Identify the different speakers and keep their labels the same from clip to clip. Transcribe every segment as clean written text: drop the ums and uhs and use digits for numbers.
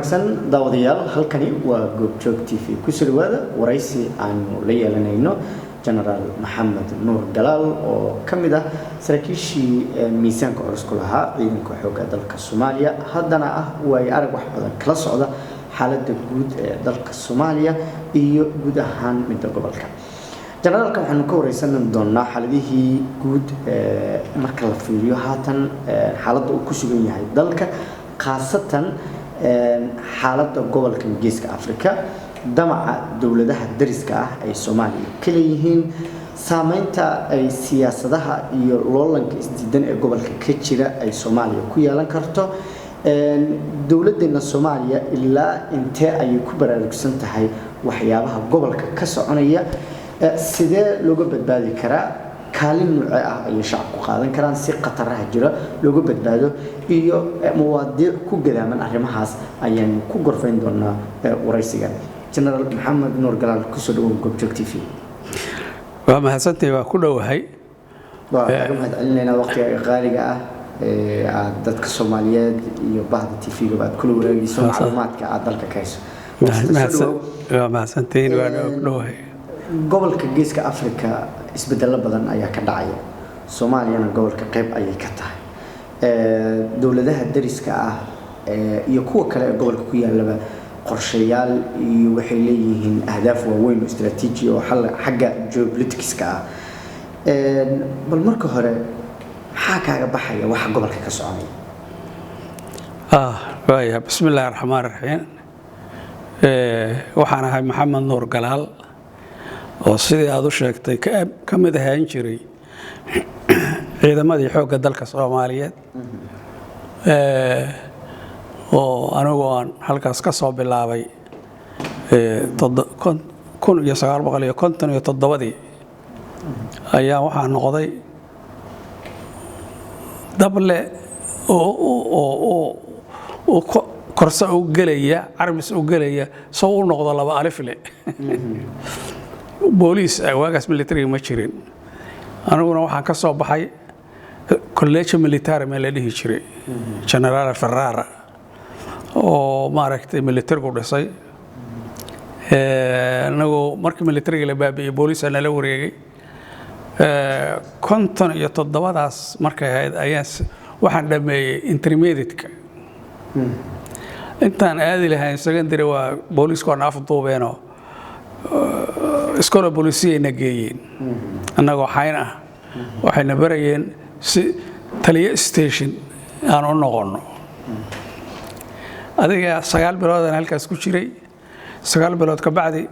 Speaker 1: san daawadayaal halkani waa goobjoog TV ku soo dhawaada waraysi aanu la yeelanayno General Maxamed Nuur Galaal oo kamid ah saraakiishii miisaanka culus ku lahaa ciidanka xoogga dalka Soomaaliya haddana ah way arag wax badan kala socda xaaladda guud ee dalka Soomaaliya iyo guud ahaan midda gobolka. Generalka waxaanu ka wareysan doonaa xaaladihii guud marka la fiiriyo haatan xaaladda uu ku sugan yahay dalka khaasatan xaaladda gobolka Geeska Afrika damaca dawladaha dariska ah ay Soomaaliya kala yihiin saameynta ay siyaasadaha iyo loolanka isdiidan ee gobolka ka jira ay Soomaaliya ku yeelan karto dawladdeena Soomaaliya ilaa intee ay ku baraarugsan tahay waxyaabaha gobolka ka soconaya sidee looga badbaadi karaa kaalin nuuce ah ay shacabku qaadan karaan si qataraha jira looga badbaado iyo muwaadiniin ku gadaaman arrimahaas ayaan ku gorfayn doonaa waraysiga General Maxamed Nuur Galaal ku soo dhawow goobjoog TV
Speaker 2: waa mahadsantahay waa ku dhawahay
Speaker 1: waa ka mahadcelinayna waqtiga qaaliga ah aad dadka Soomaaliyeed iyo bahda TV-ga baad kula wareegayso macluumaadka aad dalka ka hayso
Speaker 2: waa mahadsantahay waa ku dhawahay
Speaker 1: gobolka Geeska Afrika isbeddello badan ayaa ka dhacaya Soomaaliyana gobolka qayb ayay ka tahay dawladaha dariska ah iyo kuwa kale ee gobolka ku yaalaba qorshayaal iyo waxay leeyihiin ahdaaf waaweyn oo istiraatiiji oo xagga geopolitics-ka ah bal marka hore maxaa kaaga baxaya waxa gobolka ka soconaya
Speaker 2: waaya bismillaahir rahmaanir rahiim waxaan ahay Maxamed Nuur Galaal oo sidii aad u sheegtay ka mid ahaan jiray ciidamadii xoogga dalka Soomaaliyeed oo anigu aan halkaas ka soo bilaabay 1957 ayaa waxaan noqday dable oo korsa u galaya carbis u galaya soo u noqdo laba alif le booliis waagaas military ma jirin aniguna waxaan ka soo baxay college military ma la dhihi jiray General Ferrara oo maaragtay military ku dhisay anagu markii military la baabi'ay booliis aan la wareegay 57daas markay ahayd ayaan waxaan dhameeyay intermediate-ka intaan aadi lahayn secondary waa booliisku aan afduubeeno iskola booliisiyayna geeyeen annagoo xayn ah waxayna barayeen si taliye station aan u noqono adiga 9 bilood aan halkaas ku jiray 9 bilood ka bacdi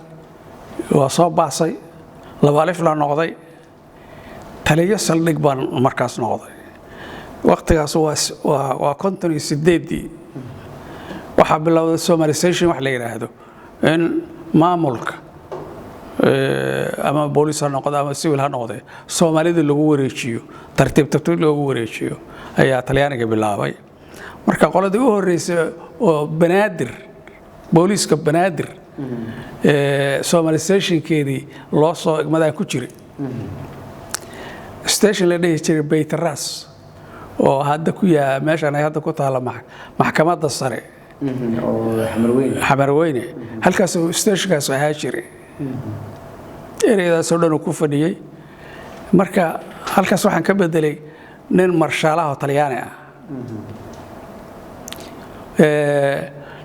Speaker 2: waa soo baasay laba alif la noqday taliye saldhig baan markaas noqday waqtigaas waa 58 waxa bilowday Somalization wax la yiraahdo in maamulka ama booliis ha noqdo ama civil ha noqdo Soomaalida lagu wareejiyo tartiib loogu wareejiyo ayaa Talyaaniga bilaabay marka qoladii u horeysay oo banaadir booliiska banaadir Somalization-keedii loo soo igmadaan ku jiray station la dhihi jiray Baytaraas oo hadda ku yaa meeshan ay hadda ku taala maxkamadda sare
Speaker 1: oo
Speaker 2: Xamarweyne halkaas station-kaas ahaa jiray ereyadaas oo dhan ku fadhiyay marka halkaas waxaan ka bedelay nin marshaalaha Talyaani ah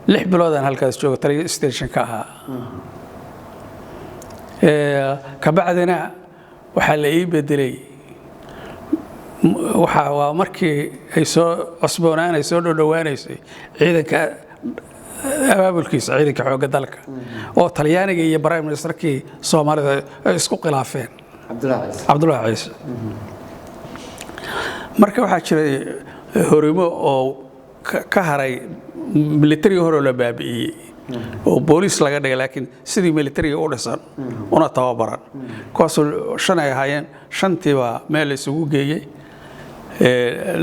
Speaker 2: 6 bilood aan halkaas joogay taliye station-ka ahaa ka bacdina waxa la ii bedelay waa markii ay soo cusboonaanay soo dhawaanaysay ciidanka abaabulkiisa ciidanka xoogga dalka oo Talyaaniga iyo Prime Minister-kii Soomaalida ay isku khilaafeen Cabdullaahi Ciise marka waxa jiray horimo oo ka haray military hore la baabi'iyay oo booliis laga dhigay laakiin sidii military u dhisan una tababaran kuwaas shan ay ahaayeen shantiiba meel isugu geeyay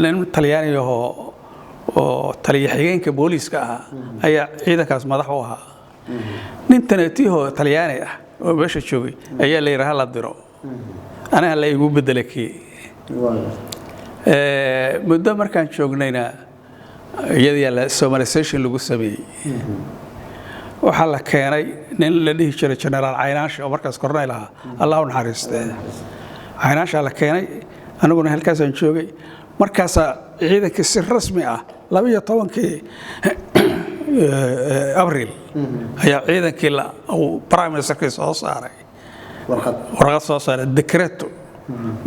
Speaker 2: nin Talyaani oo taliye xigeenka booliiska ah ayaa ciidankaas madax u ahaa nin tanatiho Talyaani ah oo meesha joogay ayaa la yiraahdaa la diro anaga la igu bedelay muddo markaan joognayna iyadii la Somalization lagu sameeyay waxa la keenay nin la dhihi jiray General Caynaash oo markaas kornay lahaa Allah u naxariistay Caynaash la keenay aniguna halkaas aan joogay markaas ciidanka si rasmi ah 12 abriil ayaa ciidankii la prime minister soo saaray warqad soo saaray decreto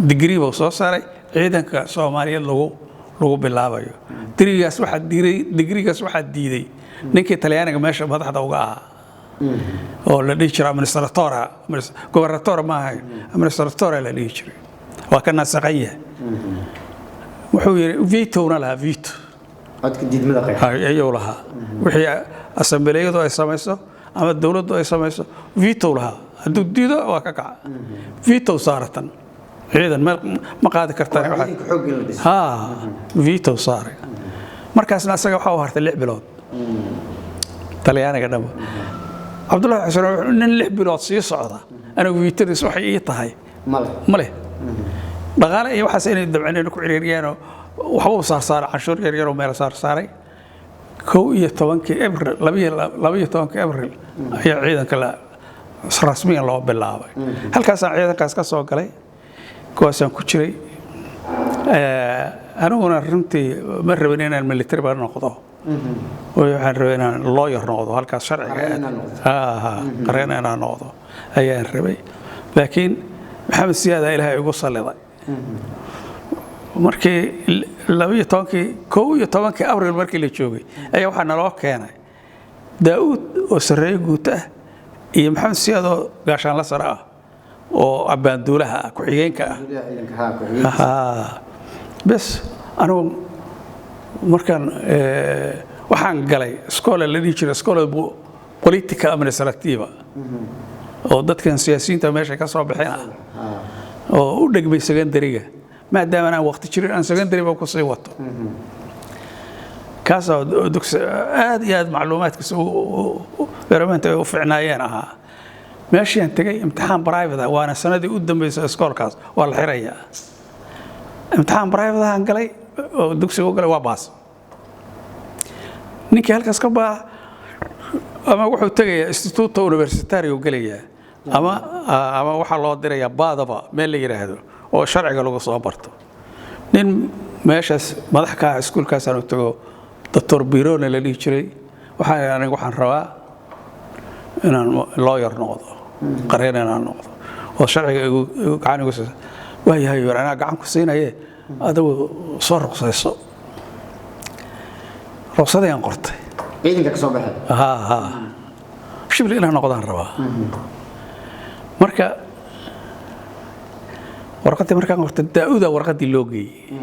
Speaker 2: degree buu soo saaray ciidanka Soomaaliyeed lagu bilaabayo digrigaas waxa diiday ninkii Talyaaniga meesha madaxda uga ahaa oo la dhihi jiray governatore ma ahay administratore la dhihi jiray waa kana saqaya wuxuu yiri veto-na la veto
Speaker 1: codka diidmada qeexay
Speaker 2: ayuu lahaa wixii assembleeyadu ay samayso ama dawladdu ay samayso veto lahaa hadduu diido waa ka kaca veto saaratan ciidan ma qaadi kartaan waxa veto saaray markaasna asaga waxa uu hartay 6 bilood Talyaaniga dhabo Abdullah Xasan nin 6 bilood sii socda anigu veetadiis waxay ii tahay male dhaqaale iyo waxa inay dabcineen ku ciriiriyeen waxa uu saaray cashuur yar oo meel saaray 12 Abriil 12 Abriil ayaa ciidanka la rasmiyan loo bilaabay halkaas ciidankaas ka soo galay kuwaasaan ku jiray aniguna runtii ma rabin inaan military baan noqdo waxaan rabay inaan lawyer noqdo halkaas sharciga qareen inaan noqdo ayaan rabay laakiin Maxamed Siyaad Ilaahay ugu saliday markii 12 Abriil markii la joogay ayaa waxa naloo keenay Daawud oo sareey guud ah iyo Maxamed Siyaad oo gaashaan la sare ah oo abaanduulaha ku xigeenka bas anigu markaan waxaan galay iskool la dhihi jiray iskool politika administrativa oo dadkan siyaasiyiinta meesha ka soo bixina oo u dhigmay secondary-ga maadaama aan waqti jirin aan secondary-ba ku sii wato kaas oo dugsi aad iyo aad macluumaadkiisa barnaamijka u fiicnaayeen ahaa meeshii aan tagay imtixaan private ah waana sanadii u dambeysay iskoolkaas waa la xirayaa imtixaan private aan galay oo dugsiga u galay waa baas ninkii halkaas ka baa ama wuxuu tagayaa instituto universitario galaya ama waxa loo dirayaa baadaba meel la yiraahdo oo sharciga lagu soo barto nin meeshaas madax ka ah iskuulkaas aan u tago Dr. Birone la dhihi jiray waxaan rabaa inaan lawyer noqdo qareen inaan noqdo oo sharciga gacan ugu soo waayahay ana gacan ku siinayee adigu soo ruqsayso ruqsadeen qortay
Speaker 1: ciidanka ka soo baxay
Speaker 2: shibli inaan noqdaan rabaa marka warqadii markaan qortay Daawud warqadii loo geeyay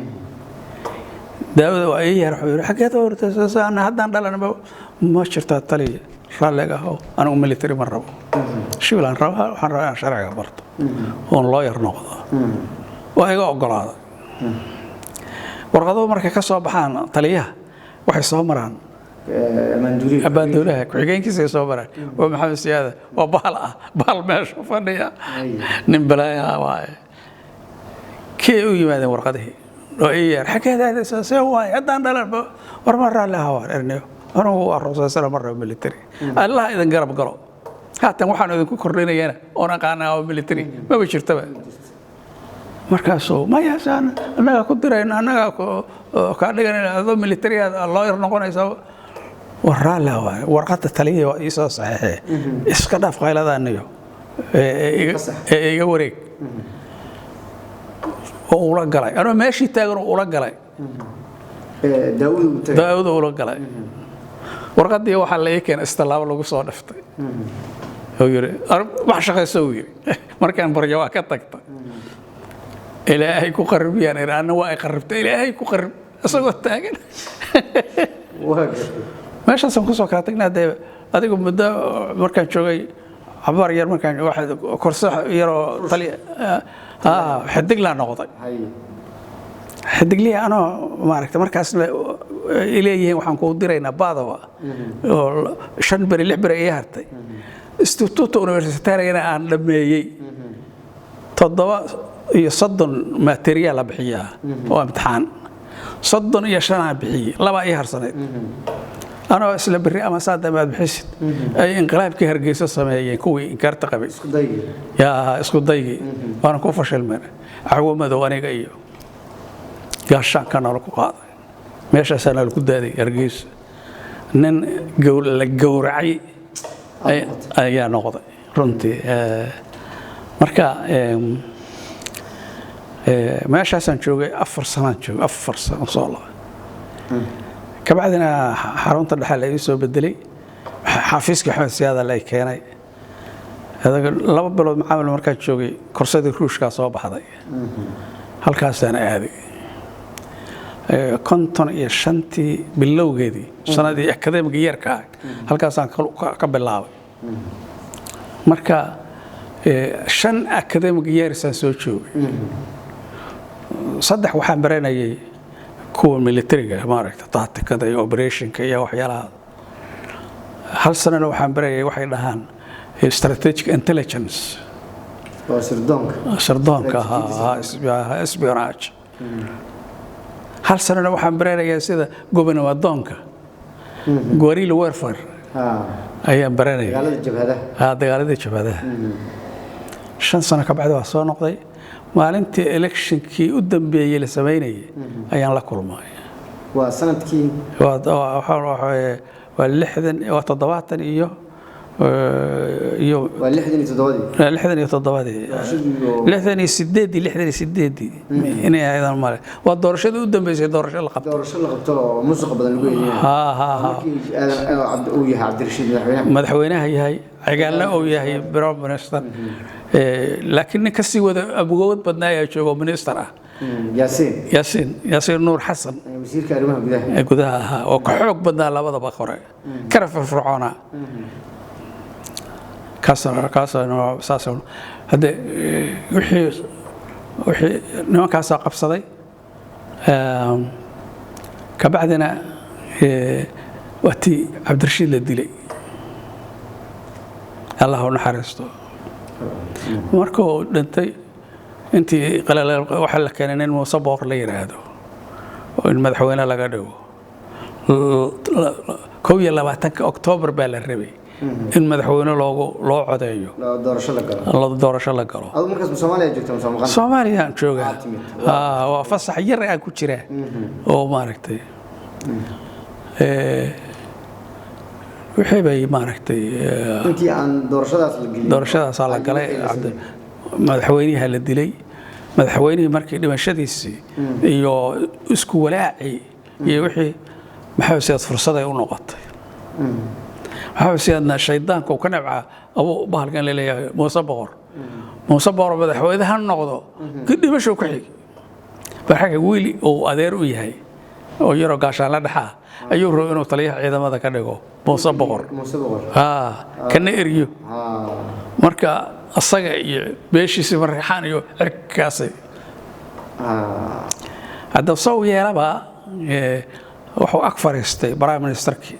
Speaker 2: Daawud waa ay yar xageed oo haddaan dhalan ma jirtaa taliya raalliga ah anigu military ma rabo shiblaan rabaa waxaan rabaa inaan sharciga barto oo lawyer noqdo waa iga ogolaaday warqado markay ka soo baxaan taliyaha waxay soo maraan abaanduulaha ku xigeenkiisa soo maraan oo Maxamed Siyaad oo bahal meesha fadhiya nin balaaya waay kii u yimaadeen warqadihii oo ay yar xageed soo waay haddaan dhalan war ma raalli ah erneyo anigu waa ruqsaysan mar rabo military Allah idan garab galo haatan waxaan idinku kordhinayna oo aqaana military ma jirtaba markaasoo ma yaasaan anaga ku dirayna anaga ka dhiganayna adoo military lawyer noqonaysa waraala warqadda taliya waa isoo saxiixay iska dhaaf qayladanayo iga wareeg oo ula galay anoo meeshii taagan oo ula galay Daawud ula galay warqadii waxa la keen istilaabo lagu soo dhaftay oo yiri wax shaqayso yiri markaan baryo waa ka tagtay ilaahay ku qaribiyaan iraana waa ay qaribtay ilaahay ku qarib asagoo taagan meeshaas aan ku soo kala tagnaa adigu muddo markaan joogay cabar yar markaan waxa korso yaro tali xadig la noqday xadigli ana maaragtay markaas ileeyeen waxaan ku diraynaa baadaba oo 5 bari 6 bari ay hartay instituto universitario aan dhameeyay 7 iyo 30 material la bixiyaa oo imtixaan صدن يا شنا بحي لا بقى يهرسنيد أنا أسلم بري أما صاد ما بحسد أي انقلاب كهرجيس السماء كوي إنكرت قبل يا اسكت ضيقي وأنا كوفش المرة عوام ذواني جايو قاشان كان على قاعد ماشى سنة الكدادي هرجيس نن الجورعي أي نقطة رنتي مركا ماشى سنة شوقي أفر سنة صالة كبعدنا حرونت الحالة يسوي بدلي حافظك حمد سيادة اللي كاني هذا لما بلود معامل مركز شوقي كرسي كروش كاسوب هذا هل كاسنا هذه كنتن يشنتي باللو جدي سنة دي أكاديمي غير كا هل كاسان قبل الله مركا شن أكاديمي غير سنسوتشو صدق وحن برينا كون ميليتريga maaragta tacticada iyo operationka iyo waxyaalaha hal sano waxaan baray waxay dhahaan strategic intelligence
Speaker 1: oo sirdoonka espionage
Speaker 2: hal sano waxaan baray sida gobnadoonka guerrilla warfare ayaan baray dagaalada jabhadaha 5 sano ka bacdi waa soo noqday maalintii electionkii u dambeeyay la sameeyay ayaan la kulmay
Speaker 1: waa sanadkii
Speaker 2: waa 60 waa 70 iyo
Speaker 1: waa
Speaker 2: 68 inay aydan male waa doorashada u dambeysay doorasho la qabto
Speaker 1: oo musuq badan lagu yeeyay uu yahay Cabdirashiid
Speaker 2: madaxweynaha yahay cigaalna uu yahay prime minister laakiin kasii wada abgood badnaa ayaa joogo minister ah yaasiin nuur xasan
Speaker 1: wasiirka arrimaha
Speaker 2: gudaha oo ka xoog badnaa labadaba qore kara firfircoona كاسر ساسون هذا وحي نوع كاسر قبصدي كبعدنا وقتي عبد الرشيد الدلي الله نحرسته مركو انت قال وحل كان ان مصبور لي هذا المدحوينه laga dhigo 22 أكتوبر بالربي in madaxweyne loo codeeyo doorasho la galo
Speaker 1: adu markaas Soomaaliya joogto
Speaker 2: Soomaaliya jooga waa fasax yar aan ku jira oo maaragtay wixii bay maaragtay
Speaker 1: intii aan
Speaker 2: doorashadaas la galay madaxweynaha la dilay madaxweynihii markii dhimashadiisii iyo isku walaaci iyo wixii maxaa fursad ay u noqotay حاول الشيطان كوكب أبو بحر كان ليه موسى بقر بدأ حوالي هالنقطة كل ما شو كحي بحكي ويلي أو أدير وياهي أو يرى قاشان لدحا أيوه إنه طليح إذا ماذا كان يقول موسى بقر كان إريو مركا الصقع بيشي سمر ريحان يو عركاسي هذا صوي يا ربا وحو أكفر يستي براي من يستركي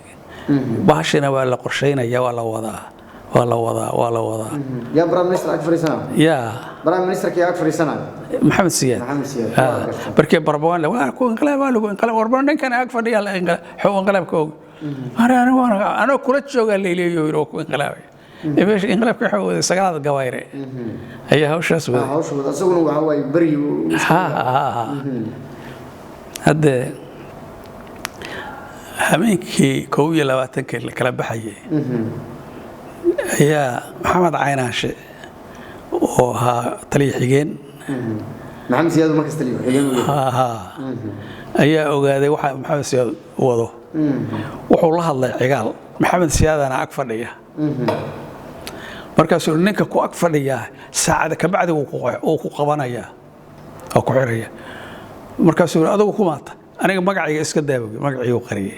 Speaker 2: باشنا ولا قرشينا يا ولا وضع
Speaker 1: يا برام مينستر أكفر سنة
Speaker 2: يا
Speaker 1: برام مينستر كي أكفر سنة
Speaker 2: محمد سياد بركي بربوان لو أنا كون انقلاب وربان كان أكفر يا حو انقلاب كوج أنا كلت شو قال لي يروك انقلاب إيش انقلاب كحو سجلات الجواير هي هوش أسود
Speaker 1: أسود وهو يبريو
Speaker 2: هذا همينكي كوي لواتك اللي كلا بحيي هي محمد عيناش وها تليحيين
Speaker 1: محمد سياد مركز تليحيين
Speaker 2: هي أوجادي واحد محمد سياد وضو وحولها الله عقال محمد سياد أنا أكفر ليه مركز إنك كو أكفر ليه ساعة كبعد وقبنا إياه أو كعرية مركز هذا وكمات أنا مقعي إسكت دابق مقعي وقرية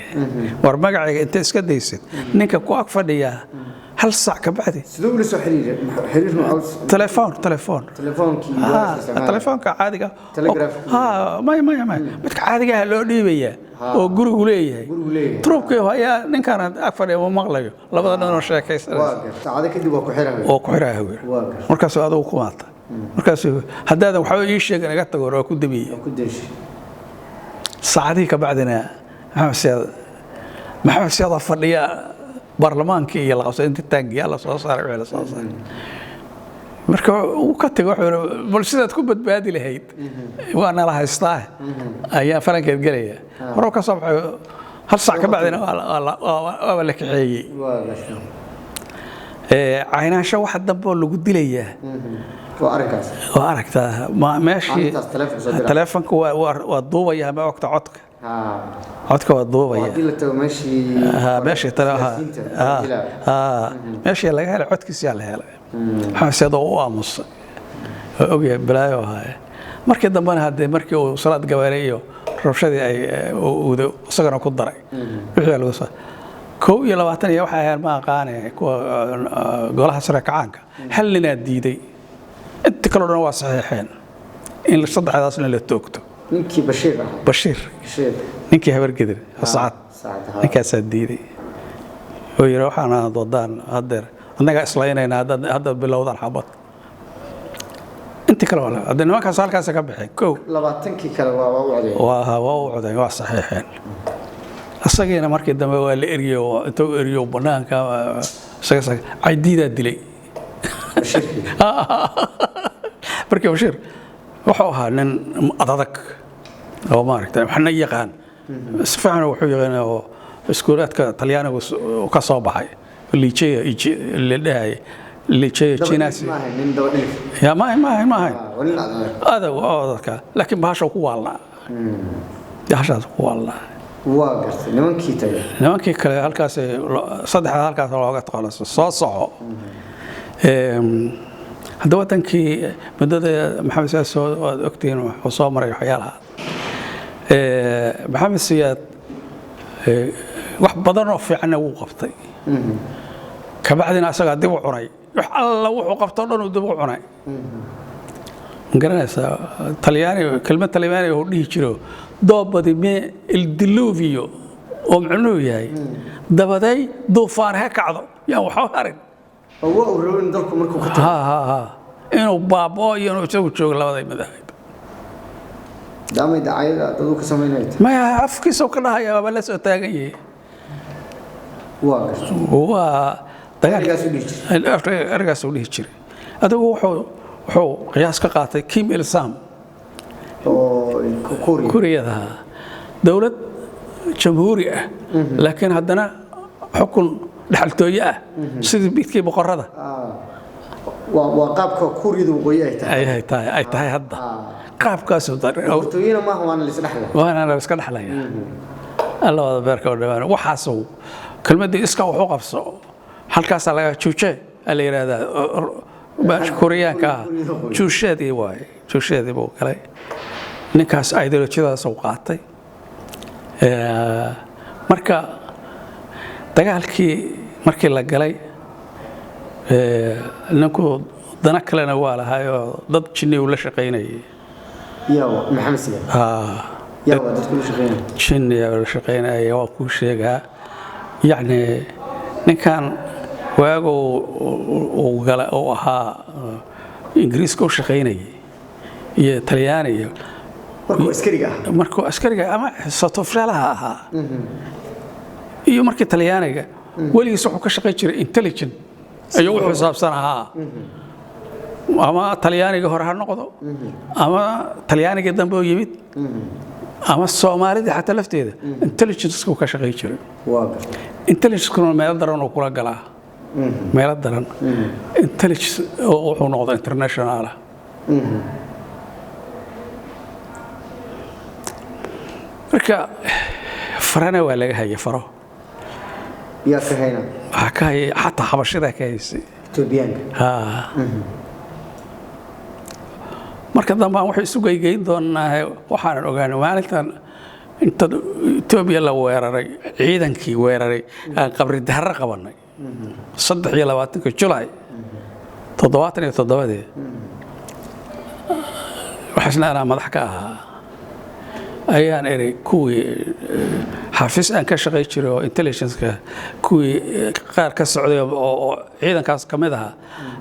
Speaker 2: ورمقعي أنت إسكت ديسد نينك كو أكفر ليه هل ساعة كبعدي
Speaker 1: سدوب لسه حرير معوس
Speaker 2: تلفون كعادي
Speaker 1: تلغراف
Speaker 2: ما بدك عادي لو ديبيا oo gurigu leeyahay trubkii haya ninkan afar ee maqlayo labada dhan oo sheekaysan
Speaker 1: waa taada kadib waa ku xirahay markaas
Speaker 2: aad ku maata markaas hadaadan waxa ii sheegan iga tago oo ku dabiye saacadii ka bacdina maxamed siyaad fadhiya baarlamaankii iyo la qabsay inta taangiya la soo saaray wixii la soo saaray marka uu ka tago wuxuu bal sidaad ku badbaadi lahayd waa nala haystaa ayaa farankeed galaya hore ka soo baxay hal saac ka bacdina waa la kaxeeyay caynaansho wax dambe lagu dilayaa waa aragtaa meeshii taleefanka waa duubaya ma ogta codka waa duubaya meeshii laga helay codkiisa la helay xaasado u aamusay ogyahay balaayo ahaa markii dambana hadee markii uu salaad gabaaray iyo rabshadii ay uudo isagana ku daray wixii lagu soo 22 iyo waxa ay ma aqaanay kuwa golaha sare kacaanka hal nina diiday inta kale oo waa saxiixeen in la saddexdaasna la toogto
Speaker 1: ninkii Bashiir
Speaker 2: ninkii habargedir saacad ninkaas diiday oo yiri waxaana doodaan hadeer annaga islaynayna hadda bilowdan xabad inta kale wala hadda nimankaas halkaas ka baxay
Speaker 1: 20 kale waa u coday
Speaker 2: waa saxiixeen asagina markii dambe waa la eriyo banaanka isaga aydiida dilay markii Bashiir wuxuu ahaa nin adag oo maaragtay waxna yaqaan isfahan wuxuu yaqaan oo iskuulaadka Talyaaniga ka soo baxay liichee Chinaasi ya ma هذا وذاك لكن بهاشو ku waalna yaashaas ku waalna
Speaker 1: waa gartay
Speaker 2: nimankii kale halkaas saddexda halkaas looga taqaano soo soco hadda wadankii madada maxamed siyaad soo ogtiin wuxuu soo maray waxyaalaha maxamed siyaad wax badan oo fiican uu qabtay ka bacdina asaga dib u cunay wax alla wuxuu qabto dhan uu dib u cunay garanaysa talyaani kelmad talyaani oo dhihi jiro doobadi me il diluvio oo macnuu yahay dabaday duufaan ha kacdo yaa waxa harin
Speaker 1: oo uu rabo in dalku markuu ka tago
Speaker 2: inuu baabo iyo inuu soo joogo labaday madaxayb
Speaker 1: daamay daayada dadku ka sameeyay
Speaker 2: ma afkiisa ka dhahaya waa la soo taagan yahay waa dagaalkaas u dhihi jiray adigu wuxuu qiyaas ka qaatay Kim Il Sung
Speaker 1: oo
Speaker 2: Kuuriyada dawlad jamhuuri ah laakiin haddana xukun dhaxaltooye ah sidii bidkii boqorada
Speaker 1: waa qaabka Kuuriyada waqooyi
Speaker 2: ay tahay hadda qaabkaas
Speaker 1: boqortooyina ma
Speaker 2: waana la iska dhaxlaya alla wada beerka oo dhawaan waxaas kelmadii iska wuxuu qabso halkaas laga juuje la yiraahdaa baash Kuuriyaanka juusheedii buu galay ninkaas ideolojiyadaas uu qaatay marka dagaalkii markii la galay ninku dana kalena waa lahayo dad jinni uu la shaqeynayay
Speaker 1: maxamed siyaad dadku la shaqeynayay
Speaker 2: jinni la shaqeynayay waa ku sheegaa يعني ninkan waago uu gala oo ahaa ingiriiska u shaqeynayay iyo talyaaniga markuu askariga ama satofreelaha ahaa iyo markii talyaaniga waligiis wuxuu ka shaqeyn jiray intelligent ayuu u xisaabsan ahaa ama talyaaniga hore ha noqdo ama talyaaniga dambe oo yimid ama Soomaalida xataa lafteeda intelligence ku ka shaqeey jiray intelligence kuna meel daran oo kula galaa meel daran intelligence oo wuxuu noqday international marka farana waa laga hayay faro
Speaker 1: yaa ka hayna
Speaker 2: waxa ka hayay xataa xabashada ka haysay
Speaker 1: Etoobiyaanka
Speaker 2: marka dambe waxay isu geeyeen doonaa waxaan ogaanay maalintan inta Itoobiya la weeraray ciidankii weeraray aan qabri dahar qabanay 23 July 77 waxaasna ana madax ka ahaa ayaan eray kuwii xafiis aan ka shaqeey jiray oo intelligence-ka kuwii qaar ka socday oo ciidankaas kamid ah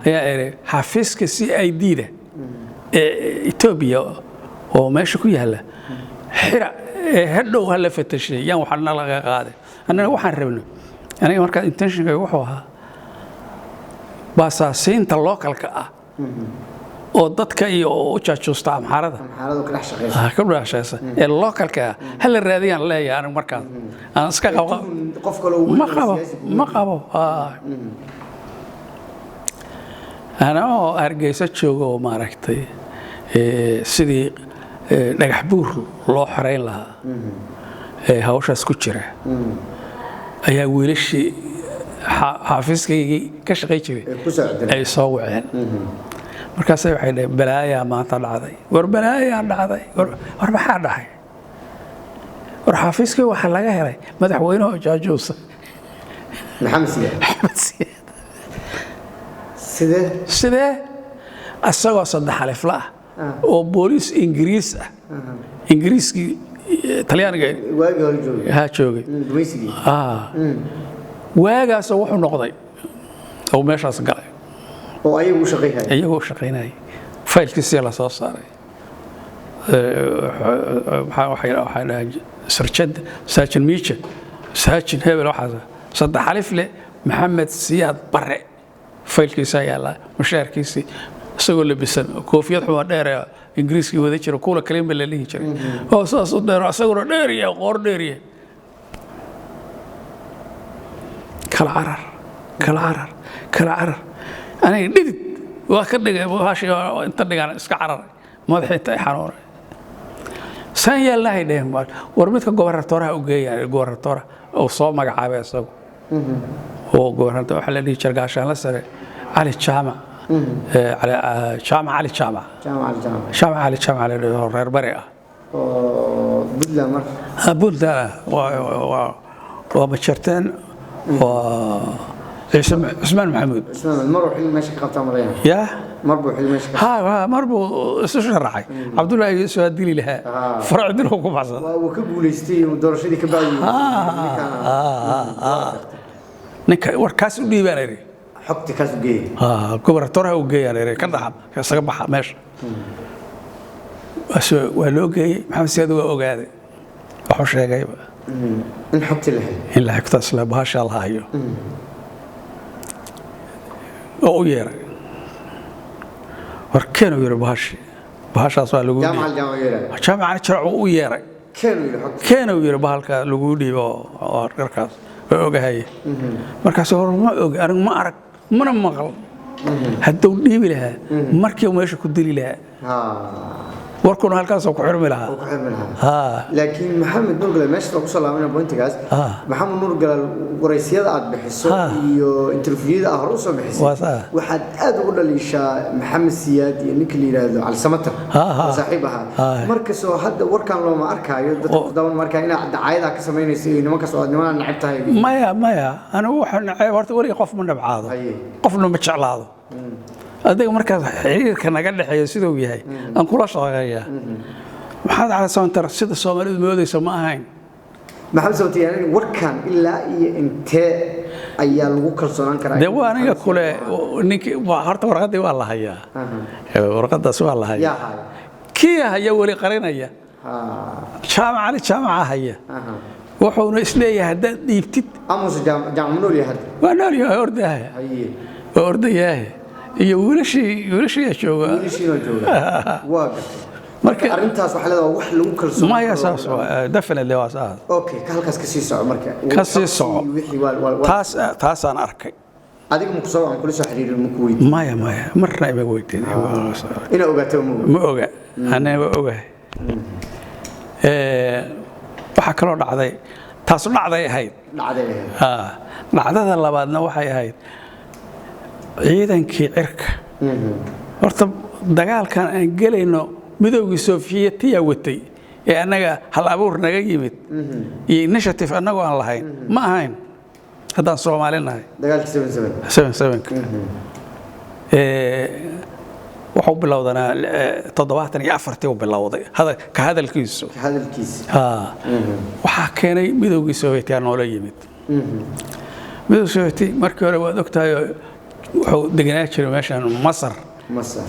Speaker 2: ayaa eray xafiiska CID-da Ethiopia oo meesha ku yaala xira hadhow hala fatashay yaan waxna laga qaaday annaga waxaan rabno aniga markaa intentionkayga wuxuu ahaa baasaasiinta localka ah oo dadka iyo u jaajuusta amxaarada ka dhex shaqeysa ee localka ah hala raadiyaan leeyahay aniga markaas aan iska qabo
Speaker 1: qof kale uu
Speaker 2: ma qabo ana oo Hargeysa joogo maaragtay sidii dhagax buur loo xoreyn lahaa hawshaas ku jira ayaa wiilashii xaafiskaygi ka shaqay jiray ay soo waceen markaas waxay dhaheen balaaya maanta dhacday war balaaya dhacday war maxaa dhacay war xaafiskay waxa laga helay madaxweynaha jaajuusa
Speaker 1: maxamed siyaad
Speaker 2: sidee asagoo saddex alifla ah oo booliis ingiriis ah ingiriiskii talyaaniga
Speaker 1: waagi hore joogay
Speaker 2: joogay
Speaker 1: dumaysigii
Speaker 2: waagaas wuxuu noqday oo meeshaas galay
Speaker 1: oo ayagu
Speaker 2: shaqeynay faylkiisa la soo saaray waxay dhahay sarjad saajin miicha saajin hebel waxa saddex alif leh maxamed siyaad bare faylkiisa yaala mushaarkiisa isagoo labisan koofiyad xuma dheer ingiriiskii wada jira kuula kaliin baa la lihi jiray oo saas u dheer asagoo dheer iyo qoor dheer iyo kala carar aniga dhidid waa ka dhigay haashi inta dhigaan iska cararay madaxii inta xanuunay saan yeelnahay dheen war midka gobernatoraha u geeyay gobernatora oo soo magacaabay isagu oo gobernator waxa la dhihi jiray gaashaan la sare Ali Jaamac علي جامع reer bari ah
Speaker 1: Buntland mar
Speaker 2: Buntland waa majarteen waa Usmaan Maxamuud
Speaker 1: mar wuxuu meesha ka qabtaa marayna
Speaker 2: ya
Speaker 1: mar buu xil meesha
Speaker 2: mar buu isu sharaxay Cabdullaahi soo dili lahaa farcdin ku baxsan
Speaker 1: waa ka guuleystay doorashadii ka baadiyay
Speaker 2: ninka warkaas u dhiibaanay
Speaker 1: حقتي كاسو جاي
Speaker 2: كوبرتورها وجاي على كذا كسر بحر ماشي بس ولو جاي محمد سياد وجاي وحش جاي
Speaker 1: إن حقتي له
Speaker 2: إن حقت أصلا بهاش الله هيو أو يرى وركنوا يرى بهاش أصلا لقولي
Speaker 1: جامعة يرى
Speaker 2: جامعة شرع ويرى كانوا يرى بهالك لقولي وركاز وجاي مركز أنا ما أعرف من المغل هدو ديبي لها مركي وماشي كدلي لها وركون هالكاس وكحرم لها
Speaker 1: لكن محمد نور قال ماشي توصل لنا بوينتكاس محمد نور قال ورئيسيada aad bixiso iyo interviewada ah horuso bixiso waxaad aad ugu dhalishaa Maxamed Siyaad iyo ninka la yiraahdo Al Samatar saaxiibaha markaas oo hadda warkan loo ma arkayo dadku daawan markaa ina dacaayada ka sameynayso nimanka soo niman nacib tahay
Speaker 2: maya ana waxaan nacay horta wali qof ma nabcaado qofna ma jeclaado adiga markaas xiriirka naga dhaxeeyo sidoo yahay aan kula shaqeeyaa maxaad ala soontar sida Soomaalidu moodayso ma ahayn
Speaker 1: maxamed sabti yani warkan ilaa iyo intee ayaa lagu kalsoonaan karaa
Speaker 2: de waa aniga kule ninki horta warqadii waa la hayaa warqadaas waa la hayaa kii haya wali qarinaya jaamaca haya wuxuuna isleeyahay haddaad dhiibtid
Speaker 1: amus jaamac nool yahay
Speaker 2: waa nool yahay ordayahay iyo wiilashii jooga
Speaker 1: waa marka arintaas waxa leedahay wax lagu kalsoon
Speaker 2: ma yasaas definitely waa saad
Speaker 1: okay halkaas ka sii soco marka
Speaker 2: ka sii soco taas aan arkay
Speaker 1: adiga ma ku soo aan kula soo xiriirin ma ku weydiin
Speaker 2: maya marna ima weydiin
Speaker 1: ina ogaato
Speaker 2: ma oga anaba ogahay waxa kala dhacday taas dhacday ahayd dhacdada labaadna waxay ahayd ciidankii cirka horta dagaalkan aan galayno midowgii Sofiyeetiya watay ee anaga hal abuur naga yimid iyo initiative anagu aan lahayn ma ahayn haddaan Soomaalinahay
Speaker 1: dagaalkii
Speaker 2: 77 wuxuu bilowdanaa 74 uu bilowday ka hadalkiisu waxa keenay midowgii Sofiyeetiya noola yimid midowgii Sofiyeetiya markii hore waad ogtahay wuxuu deganaa jiray meeshan Masar
Speaker 1: مصر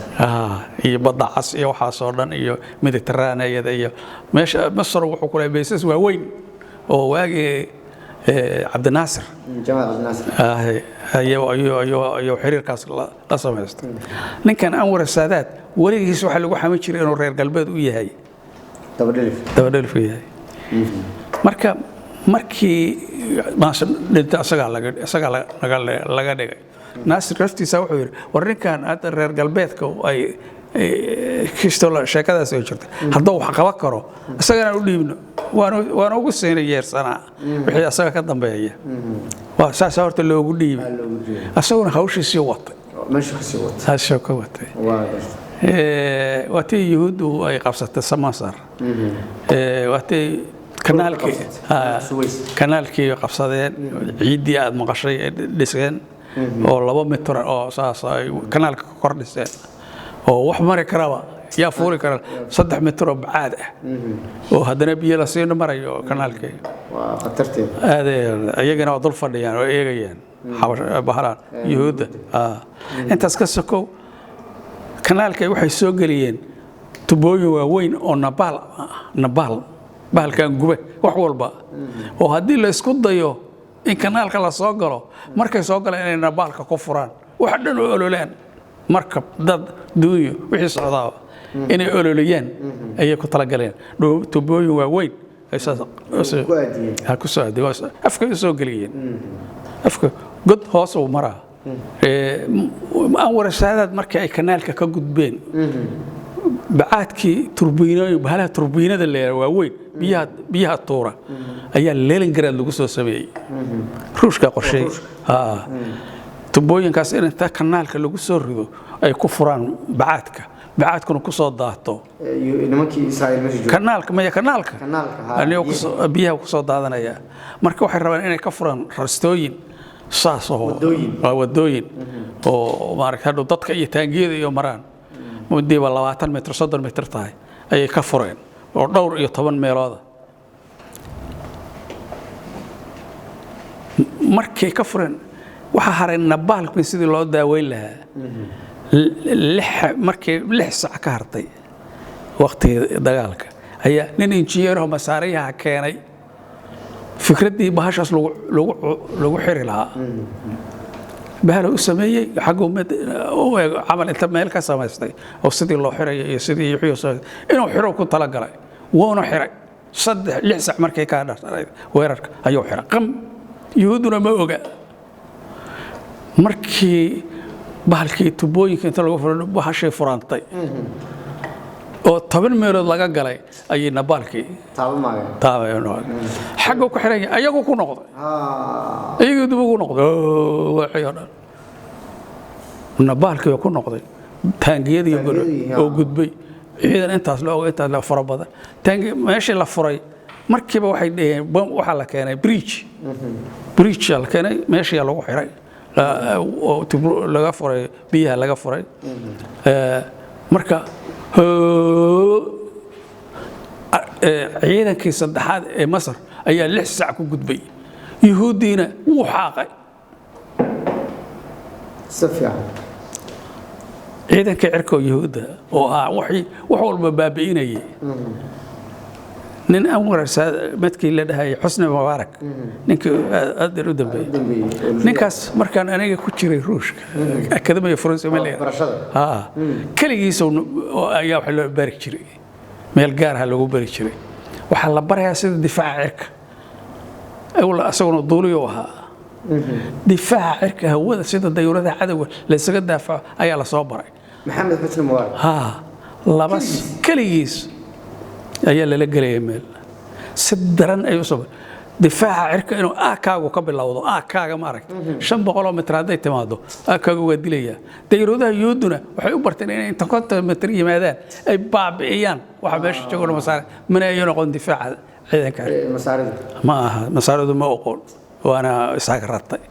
Speaker 2: iyo badda cas iyo waxaasoo dhan iyo Mediterranean iyo meesha Masar wuxuu ku leeyahay beesas waaweyn oo waagii عبد الناصر
Speaker 1: جمال عبد الناصر
Speaker 2: أيوه حرير كاس لا سمعت نكان أمر السادات وليه يسوح له حامي شيء إنه رير قلبه وياهي تبدل فيها مركي ناصر أسقى لقى ناصر رفتي سوحه ورنكان هذا رير قلبه أي كيستولا شكله سويشرت هذا هو حق وكره أسقى أقول له وأنا أقول سنة يرسنا بحي أسقى كذا بيجي وأساس أورت اللي أقول لي أسقى خوش السوات
Speaker 1: مش السوات
Speaker 2: هالشو كوات واتي يهود وأي قصة السماسر واتي كنالكي قصة عيدي عاد مقشري دسين أو لبا متر أو ساس كنالك كوردسين أو وحمر كرابة يا فوري كرا 3 متر بعاده وهذا نبي لسين مريو كنالكي
Speaker 1: وقترتي
Speaker 2: هذا أيجنا وضل فديان وأيجيان حوش بحران يهود أنت أسكسكو كنالكي وحي سوقليين تبوي وين أو نبال بحال كان جوه وحولبا وهذه اللي يسكت ضيو إن كنالك لا سوقله مركز سوقله إن نبالك كفران وحدنا يقولون مركب ضد دويو وحي صعداء إن يقولون أي كتلاقلين تبوي وين أساس هاكو سعدي أفكار سوقليين أفكار قد هوس ومرة أول السعادة مركز أي كنالك كجود بين بعدكي توربينة بهلا توربينة اللي واوين بيها الطورة أيها ليلنجراد لو قصوا سبيعي روش كقرشي تبوين كاسين انت كنالك لو قصوا ريدو أي كفران بعدك نقصوا ضاعتو
Speaker 1: نمكي إسرائيل مش
Speaker 2: كنالك ما هي كنالك أنا بيها قصوا ضاعنا يا مركو حربان إني كفران رستوين صاصه ودوين ومارك هذا ضدك أي تانجيد يومران مدي والله 20 متر 30 متر تاعي أي كفرين ودور يطبن ميراده مركي كفرين وحارين نبالك من سيد الله داوين لها مركي لح ساعة كهرتي وقت دجالك هي نين إنجيرهم مساريها كاني فكرتي بهاش لو حري لها بهلا أسميه حقهم عمل أنت مالك سامستي أو سيدي الله حري سيدي يحيى إنه حرو كنت لقى وأنا حري صد لحسة مركي كان ويرك أيوه حري قم يهودنا ما وجا مركي بهالكي تبوي كنت لقى بهالشيء فرنطي أو طبعاً ميرود لقى قلي أي نبالكي طبعاً إنه حقه كحري أيقو كنقض أيقو دبو كنقض وحيانا نبالكي يكون نقضي تانجيدي يقول أو قدبي إذا أنت لا فربضة تانجي ماشي لا فري مركبة واحد وحلا كان بريتش على كان ماشي على وحري لا فري بيها لا فري مركب ciidankii saddexaad ee Masar ayaa 6 saac ku gudbay yahuudiina wuu xaaqay
Speaker 1: safiyan
Speaker 2: ciidankii cirko yahuuda oo wax walba baabiinayay nin amar madkii la dhahay Xusni Mubaarak ninkii aad u dambeeyay ninkaas markaan aniga ku jiray ruushka akademiga Faransiiska barashada kaligiis ayaa wax loo bari jiray meel gaar ah lagu bari jiray waxa la barayaa sida difaaca cirka awla asaguna duuliyo ahaa difaaca cirka hawada sida dayuurada cadawga la isaga daafaco ayaa la soo baray
Speaker 1: maxamed xusni mubaarak
Speaker 2: labas kaligiis ayaa la galay meel sidran ay usoo difaaca cirka inuu aakaagu ka bilowdo aakaaga ma aragtay 500 mitir haday timaado aakaagu waa dilaya dayuuradaha yuuduna waxay u barteen inay inta 50 mitir yimaadaan ay baabi'iyaan waxa meesha joogo masaar mana ay noqon difaaca ciidanka masaaradu ma oqon waana isaga ratay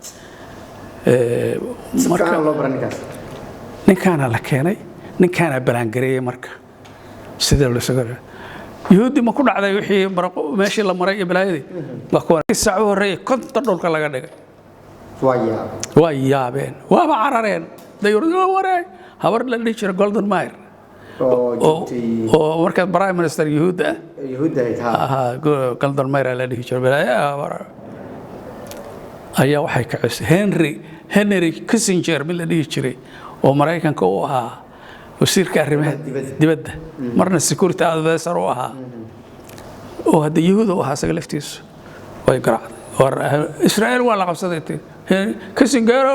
Speaker 1: marka loo baranikaas
Speaker 2: ninkaana la keenay ninkaana baraangareeyay marka sida loo sagar يهودي ما كنا على وحي ماشي لما رأي بلايدي بكون الساعة هري كنت تدور كلا قدك ويا بين وما عررين ده يرد وري habar la dhihi jiray Golden Meir oo markaa prime minister Yahuuda Golden Meir la dhihi jiray ayaa waxay ka cusay Henry Kissinger mid la dhihi jiray oo Mareykanka u ahaa wasiirka arrimaha dibadda marna security advisor u ahaa oo hadda Yahuud u ahaa isaga laftiisa way garaacday Israel waa la qabsaday Kissinger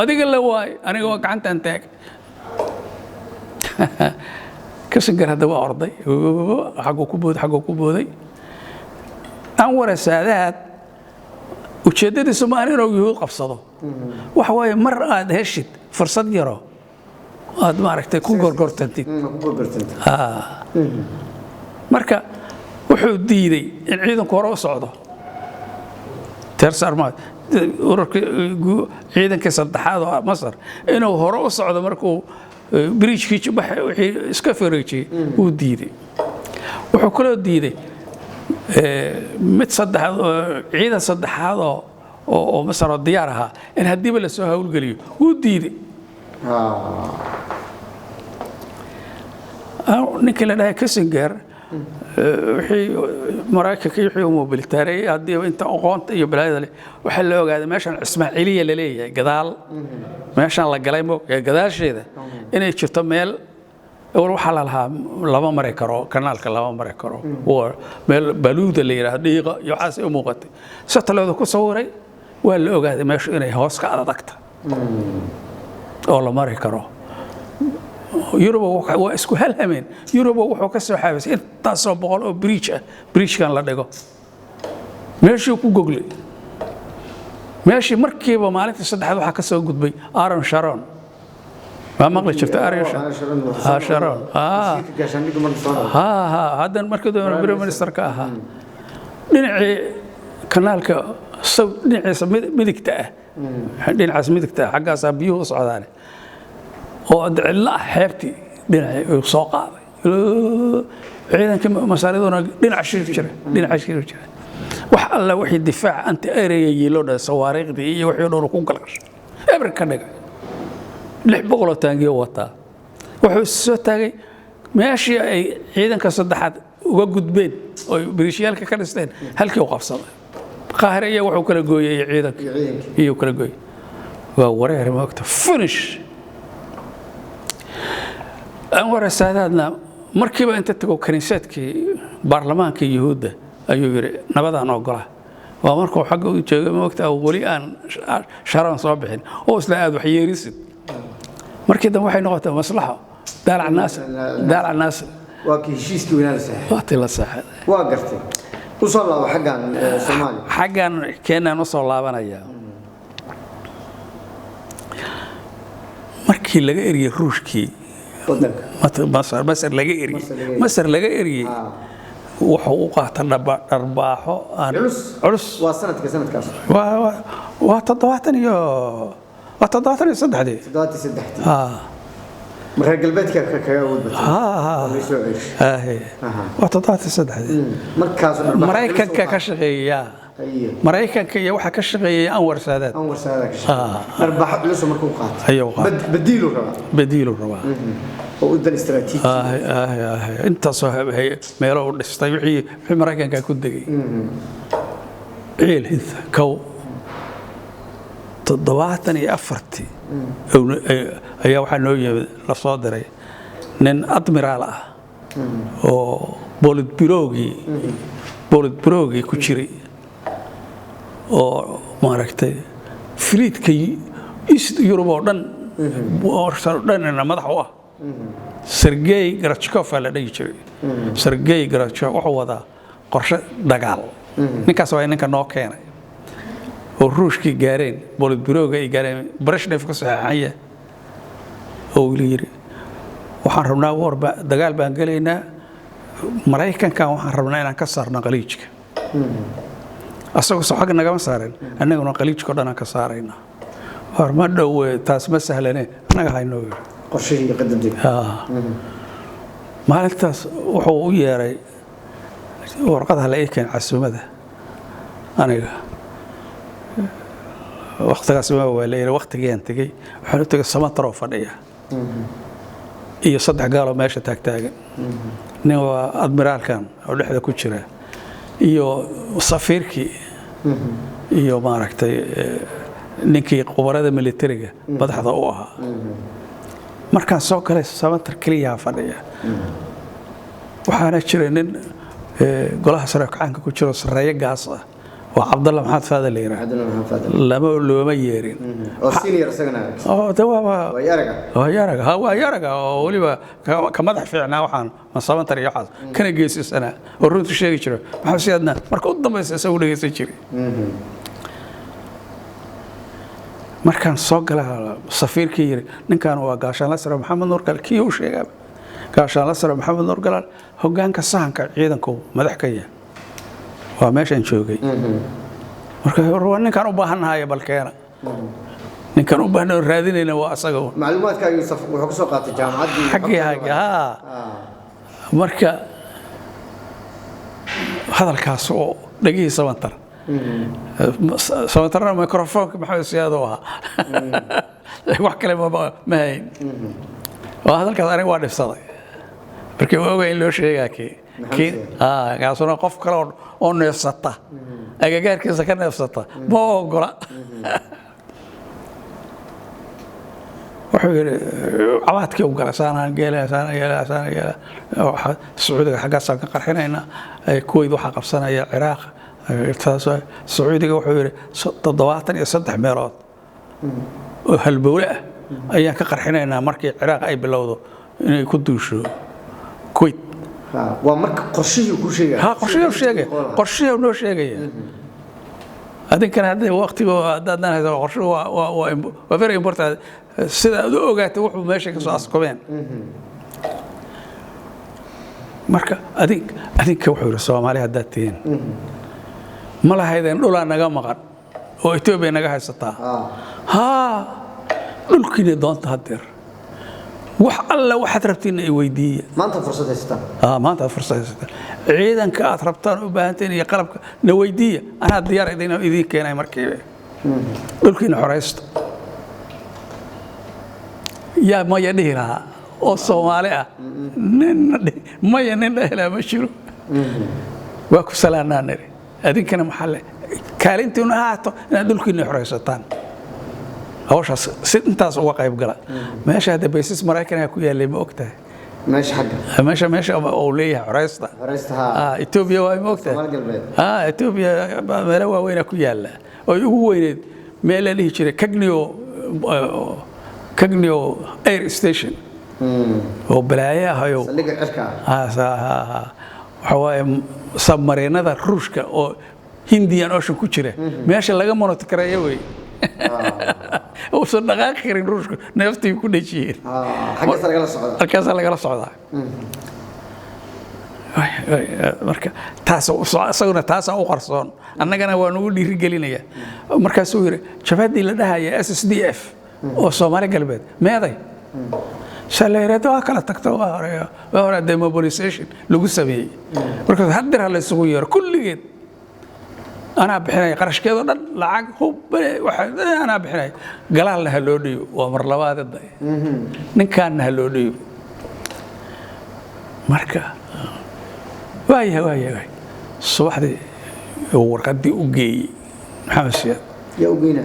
Speaker 2: adiga la waay aniga waa gacantan taag Kissinger hadda waa orday xagoo ku booday Anwar Saadaat ujeedadiisu ma inuu Yahuud qabsado waxa waaye mar aad heshid fursad yaro aad maaragtay ku gorgortantid marka wuxuu diiday in ciidanku hore u socdo Tersarmaad ciidanka saddexaad oo Masar inuu hore u socdo markuu bridge-kii Jubax wixii iska fareejay uu diiday wuxuu kale diiday mid saddexaad ciidan saddexaad oo Masar oo diyaar ahaa in hadiiba la soo hawlgeliyo uu diiday ninka la dhahay Kissinger wixii Mareykanka wixii uu mobilitaaray hadii inta aqoonta iyo balaayada leh waxa la ogaaday meeshan Ismaaciiliya la leeyahay gadaal meeshan la galay gadaasheeda inay jirto meel waxa la lahaa laba mari karo kanaalka laba mari karo oo meel baluuda la yiraahdo dhiiqa iyo xaas u muuqatay satellite ku sawiray waa la ogaaday meesha inay hoos ka adagta oo la mari karo Yurub waa isku halhameen Yurub wuxuu ka soo xaabisay intaas oo boqol oo bridge kan la dhigo meeshii ku goglay meeshii markiiba maalintii saddexaad waxa ka soo gudbay Aaron Sharon ما مقلة شفت أريش شارون هذا مركز البريم مينستر كاها دينعي كنالك صوت دينعي مدكته دينعي مدكته حقا صابيو صعداني وأدعي الله حيرتي دينعي سوقا عيدا كم مساردونا دينعي شريف جري وح الله وحي الدفاع أنت أري يلون صواريخ دي وحي يلون كون كلش أبركنك لح بقولة تانجي وطا وحسوا تانجي ماشي أي عيدا كصدحات وجود بين أو بريشيال ككريستين هل كي وقف صلاة قاهرية وحكرة جوي عيدا يوكرة جوي ووريه ما وقت فنش أنور الساداتنا مركبة أنت تقول كنيسات كي برلمان كي يهودا أيوة نبض عن أقرأ ومركو حقه يجي ما وقت أولي أن شران صباحين أو سلا هذا حيريسد مركدا waxay noqotay maslaxo daal naas
Speaker 1: waa kiishiiski wanaag sax
Speaker 2: waqti la sax
Speaker 1: waa gartay u soo laabo xagan Soomaali
Speaker 2: xagan keenan u soo laabanaya markii laga eriyay ruushkii wadanka Masar laga eriyay wuxuu u qaatay dharbaaxo aan culus
Speaker 1: waa sanadkaas
Speaker 2: waa 70 iyo وتضاعتني صدحدي
Speaker 1: مرة قلبتك كأود
Speaker 2: هي وتضاعت صدحدي مريكان كشغية مريكان كي وح كشغية أنور سادات
Speaker 1: أربح لسه مركوقات
Speaker 2: أيوة بديله الربا
Speaker 1: وقد الاستراتيجي
Speaker 2: أنت صاحب هي ميرو الاستيعي في مريكان كودي عيل هذا كو تضوعتني أفرتي أيها وحنوية لصادري نن أدميرال أو بولد بروغي كوشري أو ماركتي فريد كي إيست يوروبودن وارسلن أنا مدحوه سيرجي غراتشكوف على ديجري سيرجي غراتشكوف وهو ذا قرش دجال نكاسوي نكنوكين والروشكي جارين بولد بروغي جارين برشنا في قصة أو ليري وحرمنا وربا دجال بانجلينا مريكان كان وحرمنا إن كسرنا قليجك أصلا صحق نجام صارين أنا قلنا قليجك كنا كسرنا هرمنا وتاس مسهلنا أنا هاي نور
Speaker 1: قرشين يقدم ذي
Speaker 2: ما لتاس وحوي رأي ورقدها لأيه كان عسومة ده أنا وقتها سماه ولا وقت جاي أنت جاي حلو تجي السماء طرف عليها iyo saddex gaalo meesha taagtaagan nin waa admiraalkan oo dhexda ku jira iyo safiirkii iyo maaragtay ninkii qubarada militariga madaxda u ahaa markaan soo galay Samatar kaliya fadhiya waxaana jiray nin golaha sare kacanka ku jiro sareeyo gaas ah waa Cabdalla Maxamed Faadil leeyahay
Speaker 1: Cabdalla Maxamed Faadil
Speaker 2: lama looma yeerin
Speaker 1: oo senior isagana
Speaker 2: waa yaraga oo waliba ka madax fiicnaa waxaan ma Samatar iyo waxaas kana geesisana oo runtu sheegi jiro waxa siyaadna marka u dambeysay isagu dhageysan jiray markaan soo galay safiirkii yiri ninkan waa gaashaanle sare Maxamed Nuur Galaal kii uu sheegay gaashaanle sare Maxamed Nuur Galaal hoggaanka sahanka ciidanku madax ka yahay waa meeshan joogay marka ninkan u baahanahay balkeena ninkan u baahnaa raadinayna waa asaga
Speaker 1: macluumaadkaaga wuxuu ka soo qaatay jaamacadii
Speaker 2: xaqiiqa marka hadalkaas oo dhagii Samatar Samatarna microphone maxaa siyaado ah wax kale ma hayn waa hadalkaas aniga waa dhifsaday markii uu ogaa in loo sheegaa kaasuna qof kale oo neefsata agagaarkiisa ka neefsata ma ogola wuxuu yiri cawaadkii u galay saanaan geelay Sacuudiga xaggaas ka qarxinayna Kuwait waxa qabsanaya Ciraaq taas Sacuudiga wuxuu yiri 73 meelood oo halbowle ah ayaan ka qarxinaynaa markii Ciraaq ay bilowdo inay ku duusho Kuwait
Speaker 1: waa marka qorshihii ku sheegay
Speaker 2: qorshihii noo sheegay adinkana hadda waqtiga hadaan hayso qorshuhu waa very important sida aad ogaatay wuxuu meesha ka soo asqobeen marka adinka wuxuu yiri Soomaali hadda tiin ma lahaydeen dhul naga maqan oo Itoobiya naga haysataa dhulkiina doonta hadeer wax alla waxaad rabtiin ay weydiiye
Speaker 1: maanta fursad haystaan
Speaker 2: maanta fursad haystaan ciidanka aad rabtaan u baahanteen iyo qalabka na weydiiye ana diyaar idin keenay markii dhulkiina xoreysto yaa ma yadhiraa oo Soomaali ah nin dhahla ma jiro waa ku salaanaan adinkana maxalle kaalintiina haato inaad dhulkiina xoreysataan hawshaas si intaas uga qayb gala meesha hadda baysas Mareykanka ku yaalay ma ogtahay meesha oo leeyahay xoreysta Itoobiya waa ma ogtahay Itoobiya meel waaweyn ku yaala oo ugu weyneed meel la dhihi jiray Kagnio Air Station oo balaayahayo
Speaker 1: saldhigga cirka
Speaker 2: waxa submarinada Ruushka oo Indian Ocean ku jira meesha laga monitoreeyo way oo soo dhaqaaq karin Ruushka neeftii ku dhajiyeen halkaas laga socdaa marka taas asaguna taas u qarsoon annagana waa nagu dhiirigelinaya markaas uu yiri jabadii la dhahayo SSDF oo Soomaali galbeed meeday shaleerada waa kala tagto waa hore demobilization lagu sameeyay marka hadir hal isugu yeero kulligeed أنا بحناي قرش كذا لعق هو واحد أنا بحناي قال لها لوديو ومرلوات الضي نكان هالوديو مركا واي الصباح دي ورقدي وجي محمد سياد
Speaker 1: يا وجينا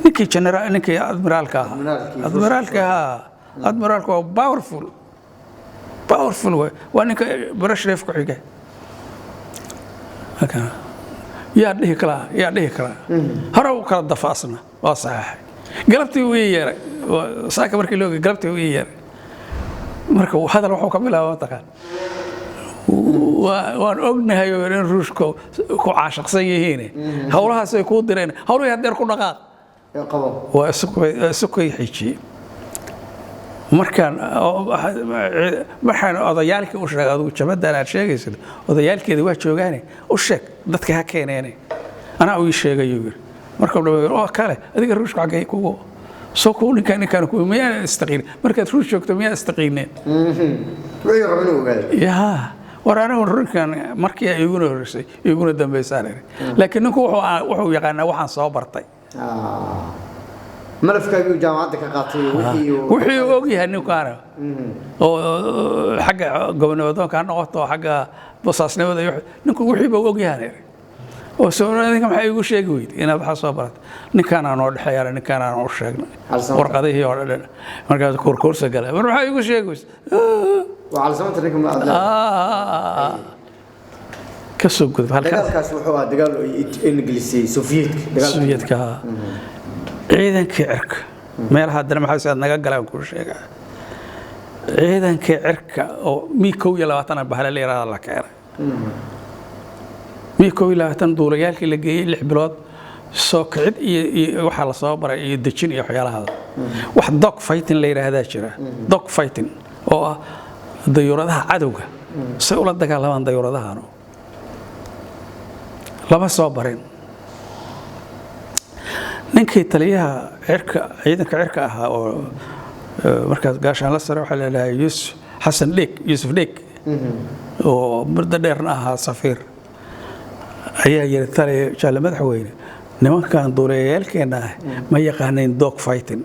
Speaker 2: نكي جنرال نكي أدميرالكا باورفول وانك برش ريفك حاجة هكذا يا ديه كلا هرو كلا دفاسنا وصحيح قلبتي ويير ساك مركي لوغي قلبتي ويير مركو هذا روحو كاملها وانتقال وان ognahay in ruushku ku caashaqsan yihiin hawlahaas ay ku direen hawlaha hadeer ku dhaqaaq
Speaker 1: qabo
Speaker 2: waa isku xijii markaan odayaalkii u sheegay adigu jabadaan aad sheegaysid odayaalkeedii waa joogaane u sheeg dadka ha keeneene anaa uu sheegayo markaa oo kale adiga ruushku xagay kugu soo ku ninkan ku miyaa istaqiin markaad ruush joogto miyaa istaqiineen
Speaker 1: way rabaan ogaad
Speaker 2: yaa waraana runkan markii ay iguna horeysay iguna dambeysaan laakiin ninku wuxuu yaqaanaa waxaan soo bartay
Speaker 1: malafkaagii jaamacadda ka qaatay
Speaker 2: wixii uu og yahay ninkaana oo xagga gobonadooda ka noqoto xagga basaasnimada ninku wixii uu og yahay oo soomaaliga maxay ugu sheegi weyd inaad waxa soo barat ninkaan aan oo dhaxayay ninkaan aan oo sheegnay warqadihii oo dhan markaas koorkoorsa galay war maxay ugu sheegi weyd
Speaker 1: waa calsamada ninka ma adla
Speaker 2: ka soo gudub
Speaker 1: halkaas wuxuu ahaa dagaal ingiliisi Soviyetka
Speaker 2: ciidanka cirka meelaha hadana maxay saad naga galaan ku sheegaa ciidanka cirka oo miikow iyo 20 bahal leeyahay la keenay miikow iyo 20 duulayaalkii la geeyay 6 bilood soo kicid iyo waxa la soo baray iyo dajin iyo waxyaalaha wax dog fighting la yiraahdaa jira dog fighting oo ah dayuuradaha cadawga si ula dagaalamaan dayuuradahan lama soo barin ninkii taliyaha cirka ciidanka cirka ahaa oo markaas gaashaan la sare waxa la leeyahay Yusuf Dheeg oo muddo dheerna ahaa safiir ayaa yiri taliye jaallo madaxweyne nimankan duulayaalkeena ma yaqaaneen dog fighting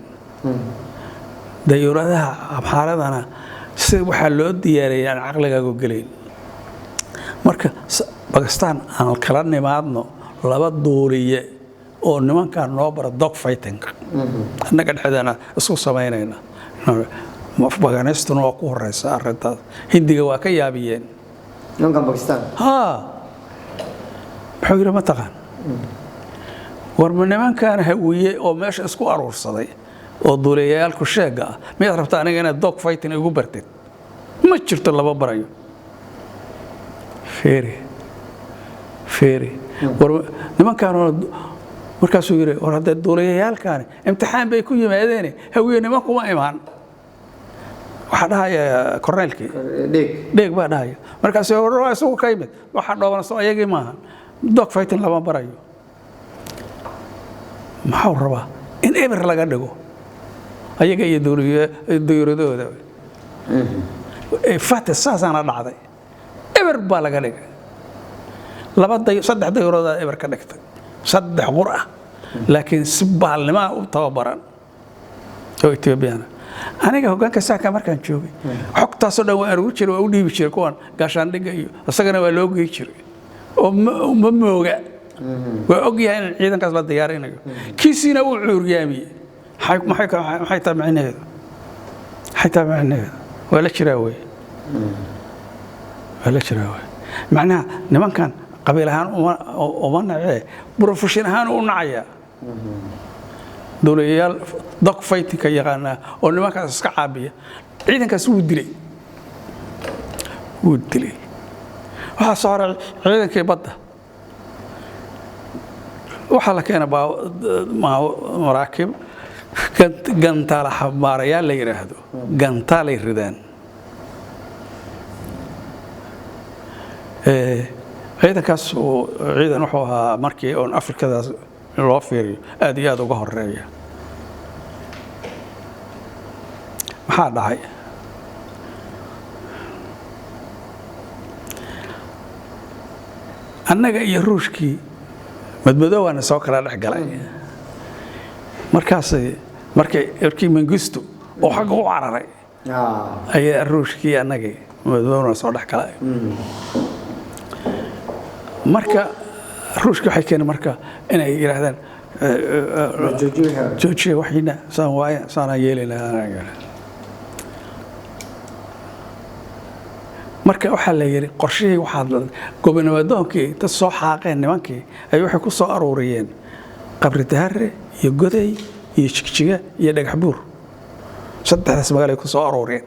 Speaker 2: dayuuradaha abxaaradana si waxa loo diyaariyay aan aqligaagu galin marka Pakistan aan kala nimaadno laba duuliye oo nimankan noo bara dog fighting annaga dhexdeena isku sameeynayna Afghanistan oo ku horeysa arintaas Hindiga waa ka yaabiyeen
Speaker 1: nimankan Pakistan
Speaker 2: wuxuu yiri ma taqaan war nimankan hawiye oo meesha isku aruursaday oo duulayaalku sheega miyaad rabtaa aniga inaad dog fighting ugu bartid ma jirto laba barayo feeri war nimankan markaas uu yiri war hadda duulayaalkan imtixaan bay ku yimaadeen hawiye nimanku ma imaan waxa dhahaya korneelkii dheeg baa dhahaya markaas uu isugu ka yimid waxa dhoobanayso ayagii maaha dog fighting lama barayo maxaa rabaa in eber laga dhigo ayaga iyo dawladooda fata saasana dhacday eber baa laga dhigay saddex dawladooda eber ka dhigtay saddex qur ah laakiin si baalnimo u tababaran oo Ethiopiana aniga hoggaanka saaka markaan joogay xogtaas oo dhan waan ugu jiray oo u dhiibi jiray kuwan gaashaan dhiga iyo asagana waa loo geey jiray oo ma mooga waa og yahay in ciidankaas la diyaarinayo kiisina uu cuuryaamiyay maxay taamicneedo waa la jiraa way macnaha nimankan qabiil ahaan uma nacee profession ahaan u nacaya dawlayaal dog fighting ka yaqaana oo nimankaas iska caabiya ciidankaas wuu dilay waxa saaray ciidankii badda waxa la keenay maraakib gantaal xamaarayaal la yiraahdo gantaal ay ridaan ciidankaas oo ciidan wuxuu ahaa markii oo Afrikadaas loo fiiriyo aad iyo aad uga horeeya maxaa dhacay annaga iyo ruushkii madmadowna soo kala dhex galay markii Mengistu oo xaq u cararay ayaa ruushkii annaga madmadowna soo dhex galay marka ruushka waxay keenay marka inay yiraahdaan joojiye waxina saan yeelanaa marka waxa la yiri qorshihii waxa gobonadoonkii ta soo xaaqeen nimankii ay waxay ku soo aruuriyeen qabri dahare iyo goday iyo jigjiga iyo dhagax buur saddexdaas magaalo ay ku soo aruuriyeen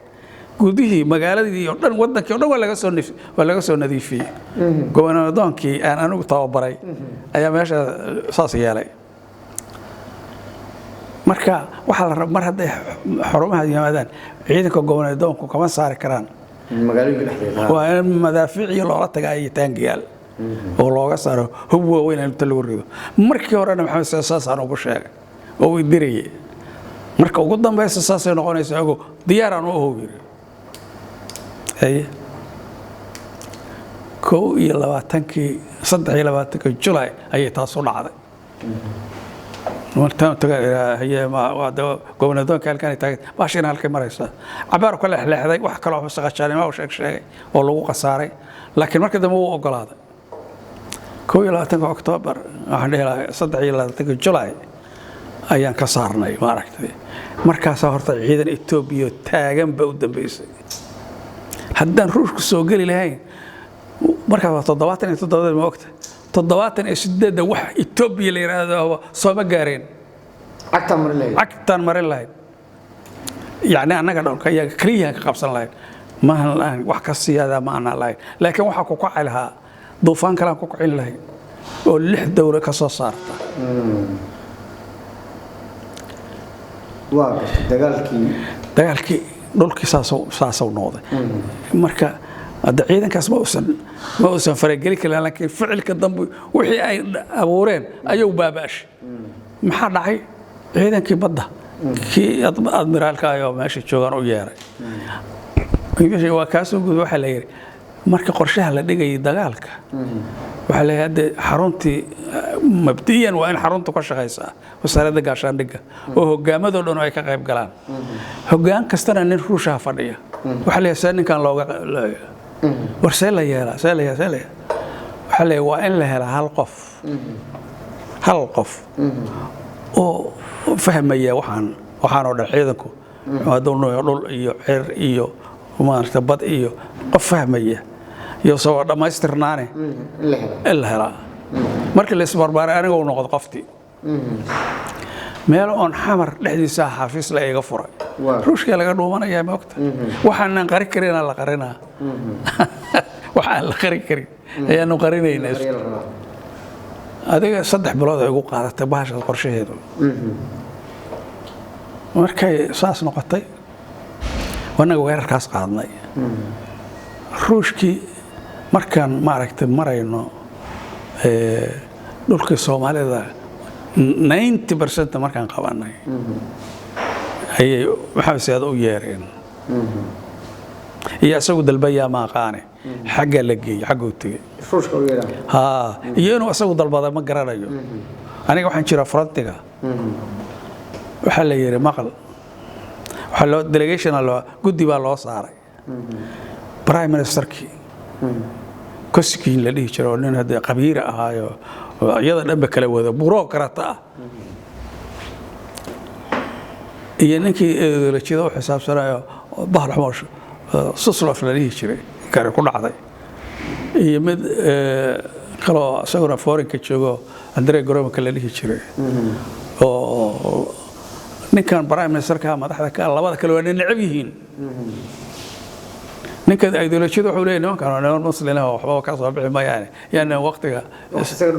Speaker 2: gudihii magaaladii oo dhan wadankii oo dhan waa laga soo nadiifiyay gobonadoonkii aan anigu tababaray ayaa meesha saas yeelay marka waxa la rab mar hadday xarumaha yimaadaan ciidanka gobonadoonku kama saari karaan
Speaker 1: magaalooyinka dhexdeeda
Speaker 2: waa madaafiic iyo loola tagay taangiyaal oo looga saaro hub weyn inta lagu rido markii horena maxamed saasaan ugu sheegay oo uu diriyay marka ugu dambaysa saasay noqonaysaa ogo diyaaraan u hubiyay ay 23 July ayay taas u dhacday martaan taga هي ما قبنا دون كان تاجد باشين هالك مريسا عبارة كل حلحة wax kale oo shaqashaalay ma sheegay oo lagu qasaaray laakiin markii dambe uu ogolaaday 21 October waxaan dheelay 23 July ayaan ka saarnay ma aragtay markaas horta ciidan Ethiopia taagan ba u dambeysay haddaan ruushku soo gali lahayn markaas 77 ma ogta 78 wax Ethiopia la yiraahdo soo ma gaareen cagtan marin lahayd يعني أنا قاعد أقول كيا كريه كقبصان لاين ما هالآن وحكسي هذا ما أنا لاين لكن وحكوا قاعلها ضوفان كلام كوكعين لاين واللح دورة كصار
Speaker 1: واقف
Speaker 2: دجالكي دول ساسو نوضة مركا عيدا كاس ما وصل فرق لك لكن فعل كذنب وحي أي أبورين أيو باباش ما حد عي عيدا كي بده كي أدميرالك أيوة ماشي شغال وياي يجي وكاسو جود واحد ليري مركز قرشها لدقي دجالك واحد هذا حرونتي مبدئيا وين حرونته كش خيسة وصار دقة عشان دقة وهو جامد ولا نوعي كغيب قلان هو جان كستنا نروشها فردية واحد يسألني كان لو ورسالة يلا سالة واحد وين له هالقف وفهمية waxaan oo dhan ciidanku waadoono dhul iyo xir iyo maarta bad iyo qof fahmaya iyo soo dhamaystirnaane illa hela markii la isbarbaaray aniga uu noqdo qoftii meel on xamar dhexdiisa xafiis la iga furay ruushka laga dhuumanaya ma ogta waxaan qari karina la qarina waxaan la qari karin ayaanu qarinaynaa adiga 3 bilood ay ugu qaadatay baasha qorshaheedu markay saas noqotay wanaga weerarkaas qaadnay ruushkii markaan ma aragtay marayno dhulka Soomaalida 90% markaan qabanay ayay waxa siyaad u yeereen iyo asagu dalbaya ma qaane xagga la geeyay xagga u tagay
Speaker 1: ruushka u yeeray
Speaker 2: iyo inuu asagu dalbada ma garanayo aniga waxaan jira frontiga waxa la yiri maqal waxa loo delegation loo guddi baa loo saaray prime ministerki koskiin la dhihi jiro nin hada qabiir ahaayo iyada dhanba kala wada bureaucrat ah iyo ninkii la jido xisaabsanayo bahal xumaash suslaf la dhihi jiray kare ku dhacday iyo mid kala asaguna foreign ka joogo Andrei Goromka la dhihi jiray oo ninkan prime ministerka madaxda ka labada kale waa necab yihiin ninka ideolojiyada wuxuu leeyahay nimankan muslimiin oo waxba ka soo bixi maayaan yaana waqtiga isaga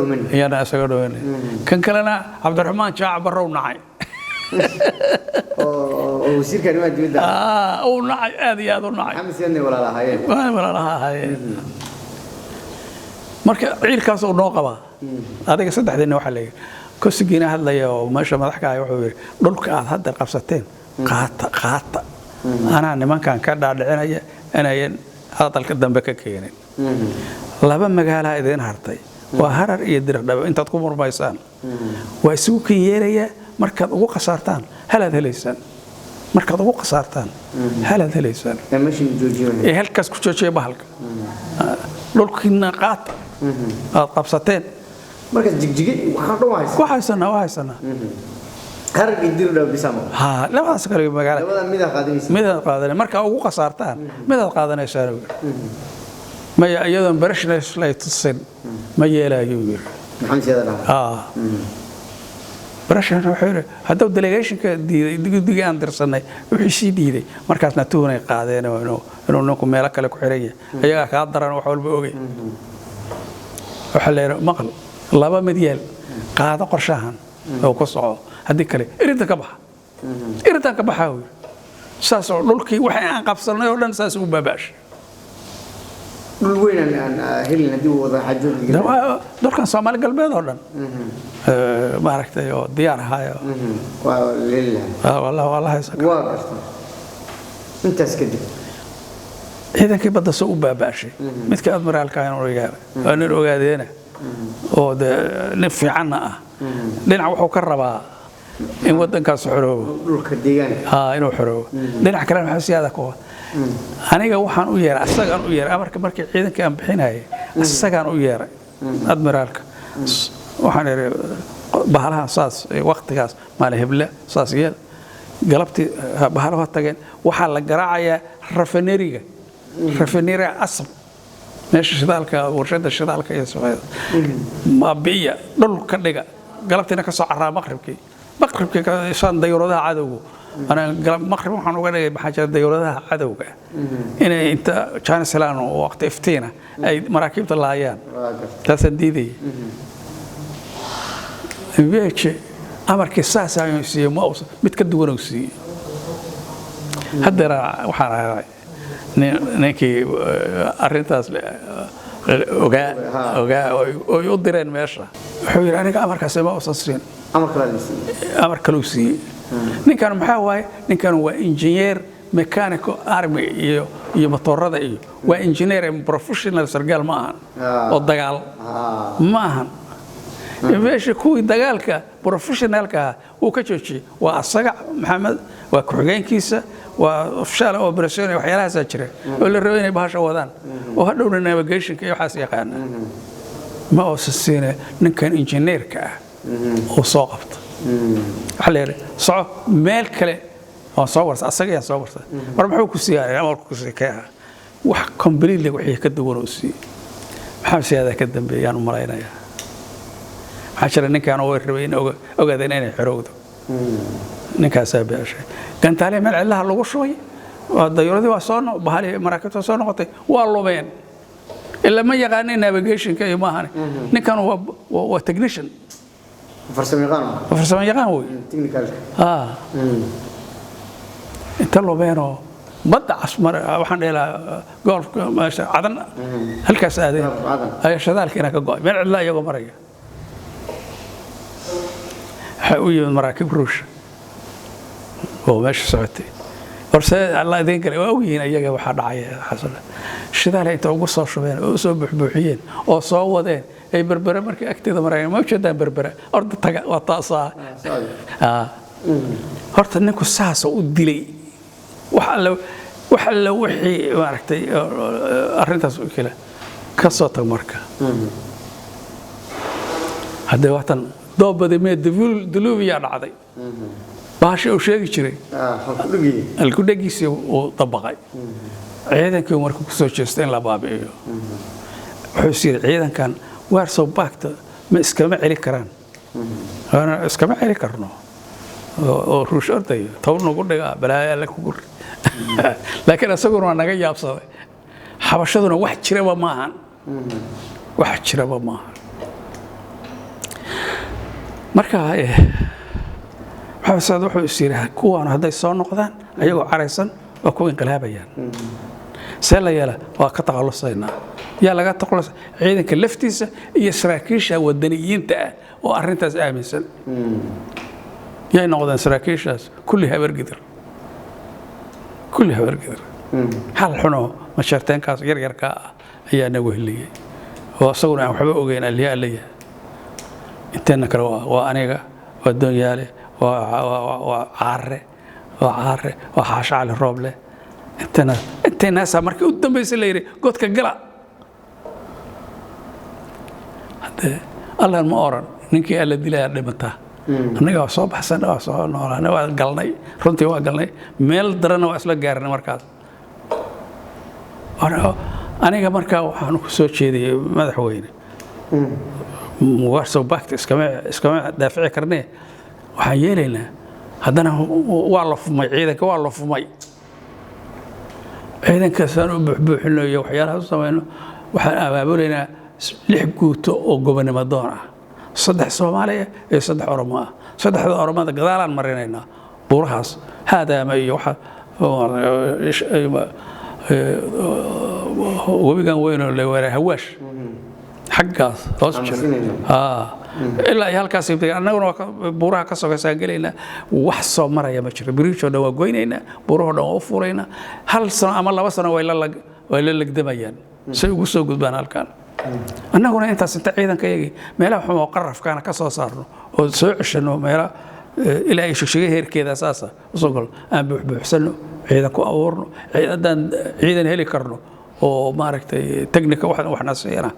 Speaker 2: dhumin kan kalena Cabdiraxmaan Jaac Barrow nacay
Speaker 1: oo wasiirka arrimaha dibadda
Speaker 2: oo nacay aad iyo aad u nacay
Speaker 1: xamsiyan walaalahaayeen marka ciilkaas oo noo qaba adiga saddexdeena waxa leeyahay كوسجينا هذا يا وماشى مضحك على وحوي دولك هذا القفصتين قاطع أنا نما كان كذا أنا هذا الكلام بككيني لابد مجالها إذا انهارتي وهرر يدرك أنت تقوم بربايسان وسوق يريا مركب وقصارتان هل هذا ليسان مركب وقصارتان هل هذا ليسان ماشي جوجيون
Speaker 2: إيه هالكاس كوتشي بهالك دولك إننا قاطع القفصتين
Speaker 1: markaas jigjigi
Speaker 2: waxaysana
Speaker 1: harag idir dhaw bisamo
Speaker 2: labadaas kale magaalada
Speaker 1: labada mid
Speaker 2: qaadanay marka ugu qasaartaan mid qaadanaysan ma iyadoo barashnays la tusin ma yeelayo
Speaker 1: maxaan sheegaa
Speaker 2: barashana wuxuu hadda delegation-ka diiday aan dirsanay wixii si diiday markaasna tuunay qaadeen inuu ninku meel kale ku xiray ayaga ka daran wax walba ogay waxa la maqal laba midiyal qaado qorshahan oo ku socdo hadii kale irinta ka baxa saas oo dhulkii waxa aan qabsanay oo dhan saas u baabash
Speaker 1: dhul weyn aan helin hadii wada xajood
Speaker 2: dhulkan Soomaali galbeed oo dhan ma aragtay oo diyaar ahaayo
Speaker 1: waa leeyahay
Speaker 2: wallahi
Speaker 1: waa intaas kadib
Speaker 2: ciidankii badda soo u baabashay midka admiraalka inuu ogaadeen oo nin fiican ah dhinac wuxuu ka rabaa in waddankaas xoroobo
Speaker 1: dhulka deegaanka
Speaker 2: inuu xoroobo dhinaca kale maxaa siyaada ku aniga waxaan u yeeray asagaan u yeeray amarka markii ciidanka aan bixinayay asagaan u yeeray admiraalka waxaan iri bahalaha saas waqtigaas maalin hebla saas yeel galabtii bahalaha tageen waxaa la garaacayaa rafineriga asab meesha shidaalka warshada shidaalka iyo Soomaaliya ma biya dhulka dhiga galabtiina ka soo caraa maqribkii ka shan dayuuradaha cadowga ana maqrib waxaan uga dhigay baxajada dayuuradaha cadowga inay inta China Salano waqti iftiina ay maraakiibta laayaan taas diiday weeche amarkii saas ayuu siiyay ma mid ka duwan uu siiyay haddana waxaan ahay ninkii arrintaas ogaa oo u direen meesha wuxuu yiri aniga amarkaas ma uusan siin amar kale uu siiyay ninkan maxaa waaye ninkan waa engineer mechanical army iyo motorada iyo waa engineer professional sargaal ma ahan oo dagaal ma ahan meesha kuwii dagaalka professionalka uu ka joojiyay waa asaga maxamed waa ku-xigeenkiisa waa ofshaal operation waxyaalahaas jira oo la rabo inay bahasha wadaan oo hadhowna navigation iyo waxaas yaqaan ma oo siine ninkan engineerka oo soo qabta xaleer soo meel kale oo soo warsa asaga yaa soo warsa mar muxuu ku siiyay amarku ku siiyay wax completely wixii ka duwan oo siiyay maxaa siyaada ka dambeeyaan u maleynaya عشان إنك أنا ويربين أو قاعدين أنا حرود إنك أسابع شيء كنت عليه ملء الله اللي وشوي والديور ذي وصلنا بحاله مراكز وصلنا قطي والله بين إلا ما يغني navigation كي ما هني إنك أنا هو technician فرسم يغان هو
Speaker 1: technical
Speaker 2: أنت الله بينه بدأ أسمر وحنا إلى جولف عدن هل كاس هذه أي شذلك هناك جوي ملء الله يجوا مريا حقوي مراكب روش هو ماشي سعودي ورسال الله يدين قال وين أيجا واحد عاية حصل الشذا لا يتوقف صار شوين أو بحبوحين أو صوّدين أي بربرة مركي أكتر مرة ما وشدان بربرة أرض تجا وطاسة هرت إنك الساعة ودلي وحلو وحي ماركتي أرنت كلا كسرت المركة هذا وقتن ضابط ما دلوفيا عادي باش أو شيء يشري الكودجي سي وطبقي عيدا كي مركو سوتشستين لبابي حسير عيدا كان وارسو باكت ما اسكما علي كران انا اسكما علي كرنو او روش ارتي تون نقول بلايا لك لكن اسغون وانا نغا يابسday xabashaduna wax jiraba maahan marka xabasadu wuxuu isiiray kuwan haday soo noqdaan ayagoo careysan oo ku inqilaabayaan سلا وكتقلصينا يا لقى تقلص عيدك لفتيسة يسراكيشة والدنيين تأ وأرنتاز آمسن يا نقدن سراكيشة كلها برقدر حال حنو مشارتين كاس يرجع كا هي نوه لي وصورنا وحبوا وجينا اللي هي اللي انتنا كروا وأنيقة والدنيا لي وعارة وحاش على الروبله انت ناس markii u dambeysay la yiri godka gala hada Allah ma oran ninkii alla dilay dhimata anaga soo baxsan oo soo noolana waa galnay runtii waa galnay meel daran oo isla gaarnay markaas aniga markaa waxaan ku soo jeediyay madaxweyne warso baakt iskama daafici karnay waxaan yeelaynaa hadana waa la fumay ciidanka waa la fumay ciidan ka soo buuxbuuxino iyo waxyaalaha sameeyno waxaan abaabuleynaa 6 guuto oo gobonimo doon ah 3 Soomaaliya iyo 3 Oromo ah 3 Oromada gadaalaan marinayna buurahaas haadaama iyo waxa webigan weyn oo la weeray hawaash xaggaas hoos jira ilaa ay halkaas ibtay annaguna buuraha ka soo galayna wax soo maraya ma jiro biriisho dhawa goynayna buuraha dhawa u fuurayna hal sano ama 2 sano way la lagdamayaan si ugu soo gudbaan halkan annaguna intaas inta ciidanka yagi meelaha xumo qarafkaana ka soo saarno oo soo cishano meelaha ilaa ay shugshigay heerkeeda saasa usoo galo aan buuxbuuxsanno ciidan ku abuurno haddaan ciidan heli karno oo maaragtay technica waxna siiyana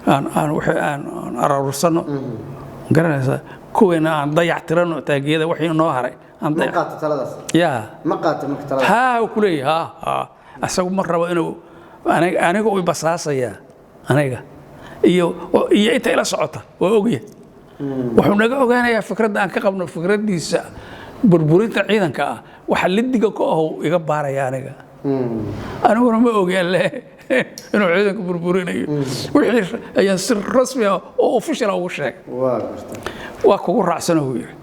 Speaker 2: aan ararursano garanaysaa kuweena aan dayac tirano taagiyada wixii noo haray aan
Speaker 1: ma qaato taladaas
Speaker 2: yaa
Speaker 1: ma qaato marka taladaas
Speaker 2: ها وكلي ها أسوق مرة وإنه أنا قوي بصاصة أنا iyo inta ila socota waa ogyahay wuxuu naga ogaanayaa fikradda aan ka qabno fikradiisa burburinta ciidanka ah waxa lidiga ku ah iga baaraya aniga aniguna ma ogaan leh inuu ciidanka burburinayo wixii ayaan si rasmi ah oo official ugu sheegay waa kugu raacsan oo yiri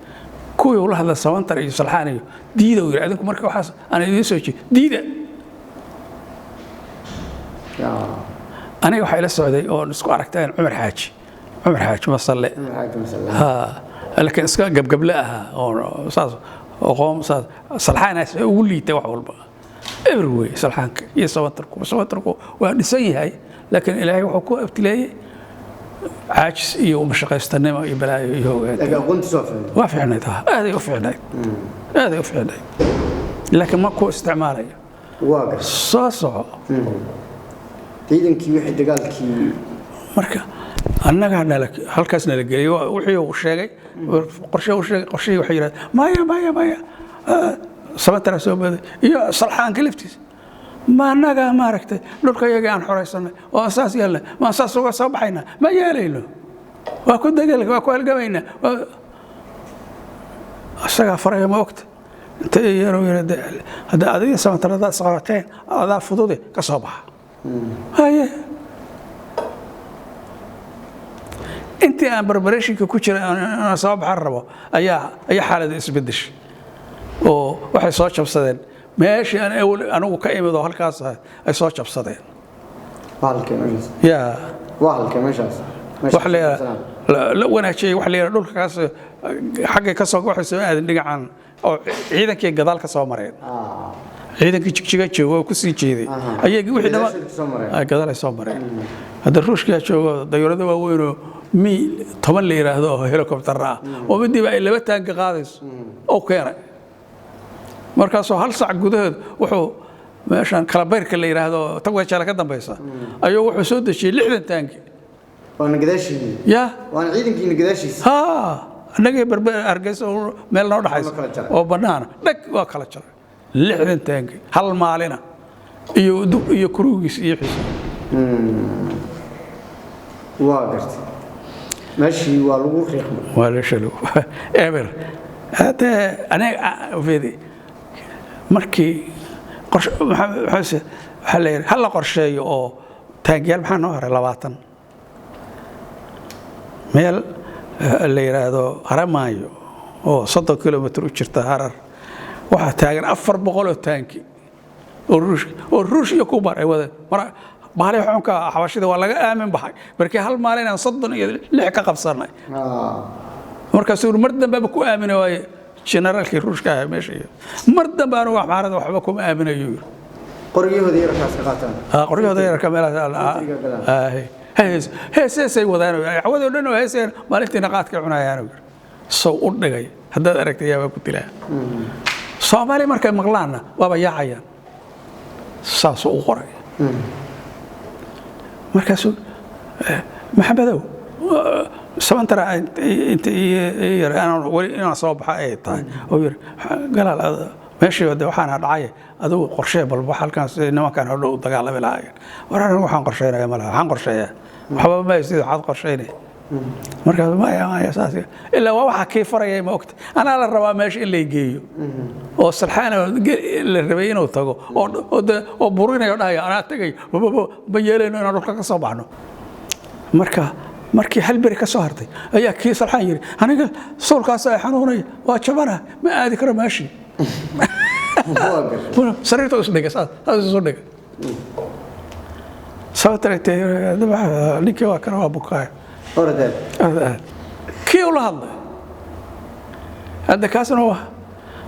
Speaker 2: kuwii ula hadla sabantar iyo salxaan iyo diida oo yiri adinku marka waxaas aan idin soo jeed diida أنا وحيل السعودية أو نسقو عركتين عمر حاج مصلى ها لكن اسكا قبلها أو صاص أو قوم صاص صلحان ولي توحول بقى everywhere صلحان يسوتركو ونسي هاي لكن إلهي وحكو ابتلاي عاجز يوم مشقة يستنى يبلا يهو
Speaker 1: قلت سوف
Speaker 2: وافعنا هذا يوفعنا لكن ماكو استعمالي
Speaker 1: واقع
Speaker 2: صاصع
Speaker 1: ciidankii wixii dagaalkii
Speaker 2: marka annaga halkaasna la geliyay wixii uu sheegay qorshe waxa yiraahdaa maya sababta soo baday iyo salxaanka liftiis ma annaga ma aragtay dhulka iyaga aan xoreysanay oo asaas yeelna ma asaas uga soo baxayna ma yeelayno waa ku dagaalka waa ku halgamayna asaga faraya ma ogta inta yaro hada adiga sababta saqateen adaa fudude ka soo baxa هاي أنت أنا بربريشك كوتشر أنا صاب حربة أي حالة إسبدش أو واحد صوت بصدين ماشي أنا وكأي ذو هالكاسة أي صوت بصدين
Speaker 1: وحلك مجلس
Speaker 2: يا
Speaker 1: وحلك مجلس
Speaker 2: وحلي لا وانا شيء وحلي دول كاس حاجة كسر واحد سوى هذا اللي عن أو عيدا كي جدال كسر مرين ciidankii jigjiga joogo ku sii jeeday ayagii wixii dhama ay gadaal ay soo mareen hada ruushka joogo dayuurada waaweyn oo mi 10 la yiraahdo helicopter ah oo midiba ay laba taanka qaadayso oo keenay markaas hal saac gudaheed wuxuu meeshan kala beerka la yiraahdo tagwa jala ka dambaysa ayuu wuxuu soo dejiyay 60 taanki
Speaker 1: waan gadaashii
Speaker 2: ya
Speaker 1: waan ciidankii gadaashiis
Speaker 2: ha anaga barbar argayso meel noo dhaxayso oo banaana dhag waa kala jaray لحظة تانك هل مالنا يكروجس يحس
Speaker 1: واقرت ماشي والو ريحم
Speaker 2: ولا شلو أمر هذا أنا في ذي مركي قرش حس هلا قرشي أو تانجيل محنو هر لواتن ميل اللي يرادو هرمايو أو 100 كيلومتر وشرت هرر waxaa taagan 400 taanki oo ruush iyo kubar ay wada mar baalay xunka xabashida waa laga aamin baxay markii hal maalin aan 36 ka qabsanay markaas uu mar dambe ku aaminay way generalkii ruushka ah meesha mar dambe aan wax maarada waxba kuma aaminayo
Speaker 1: qoriyahooda yarkaas ka qaataan
Speaker 2: qoriyahooda yarka meelaha heesay wadaan awada dhan oo heeseen maalintii qaadka cunayaan soo u dhigay haddaad aragtay yaa ku dilaa Soomaali markay maqlaana waaba yaacayaan saas u qoray markaas maxamedow sabantara inta yaraan wali inaan soo baxay ay tahay oo yiri galaal meeshii waxaan dhacay adigu qorshe balba halkaas nimankan oo dagaalami lahaayeen waraan waxaan qorsheynayaa malaha waxaan qorsheeyaa waxba ma isii waxaad qorsheynay markaas ma asaas illa waxa kii farayay ma ogta ana la rabaa meesha in la geeyo oo salxaan la rabay inuu tago oo burinayo dhahay ana tagay ba yeelayno inaan dhulka ka soo baxno markii hal bari ka soo hartay ayaa kii salxaan yiri aniga soolkaas ay xanuunay waa jabana ma aadi karo maashi sariirta is dhigay saas soo dhigay sababtay ninkii waa kana waa bukaay أردت كي ولا هذا هذا كاسن هو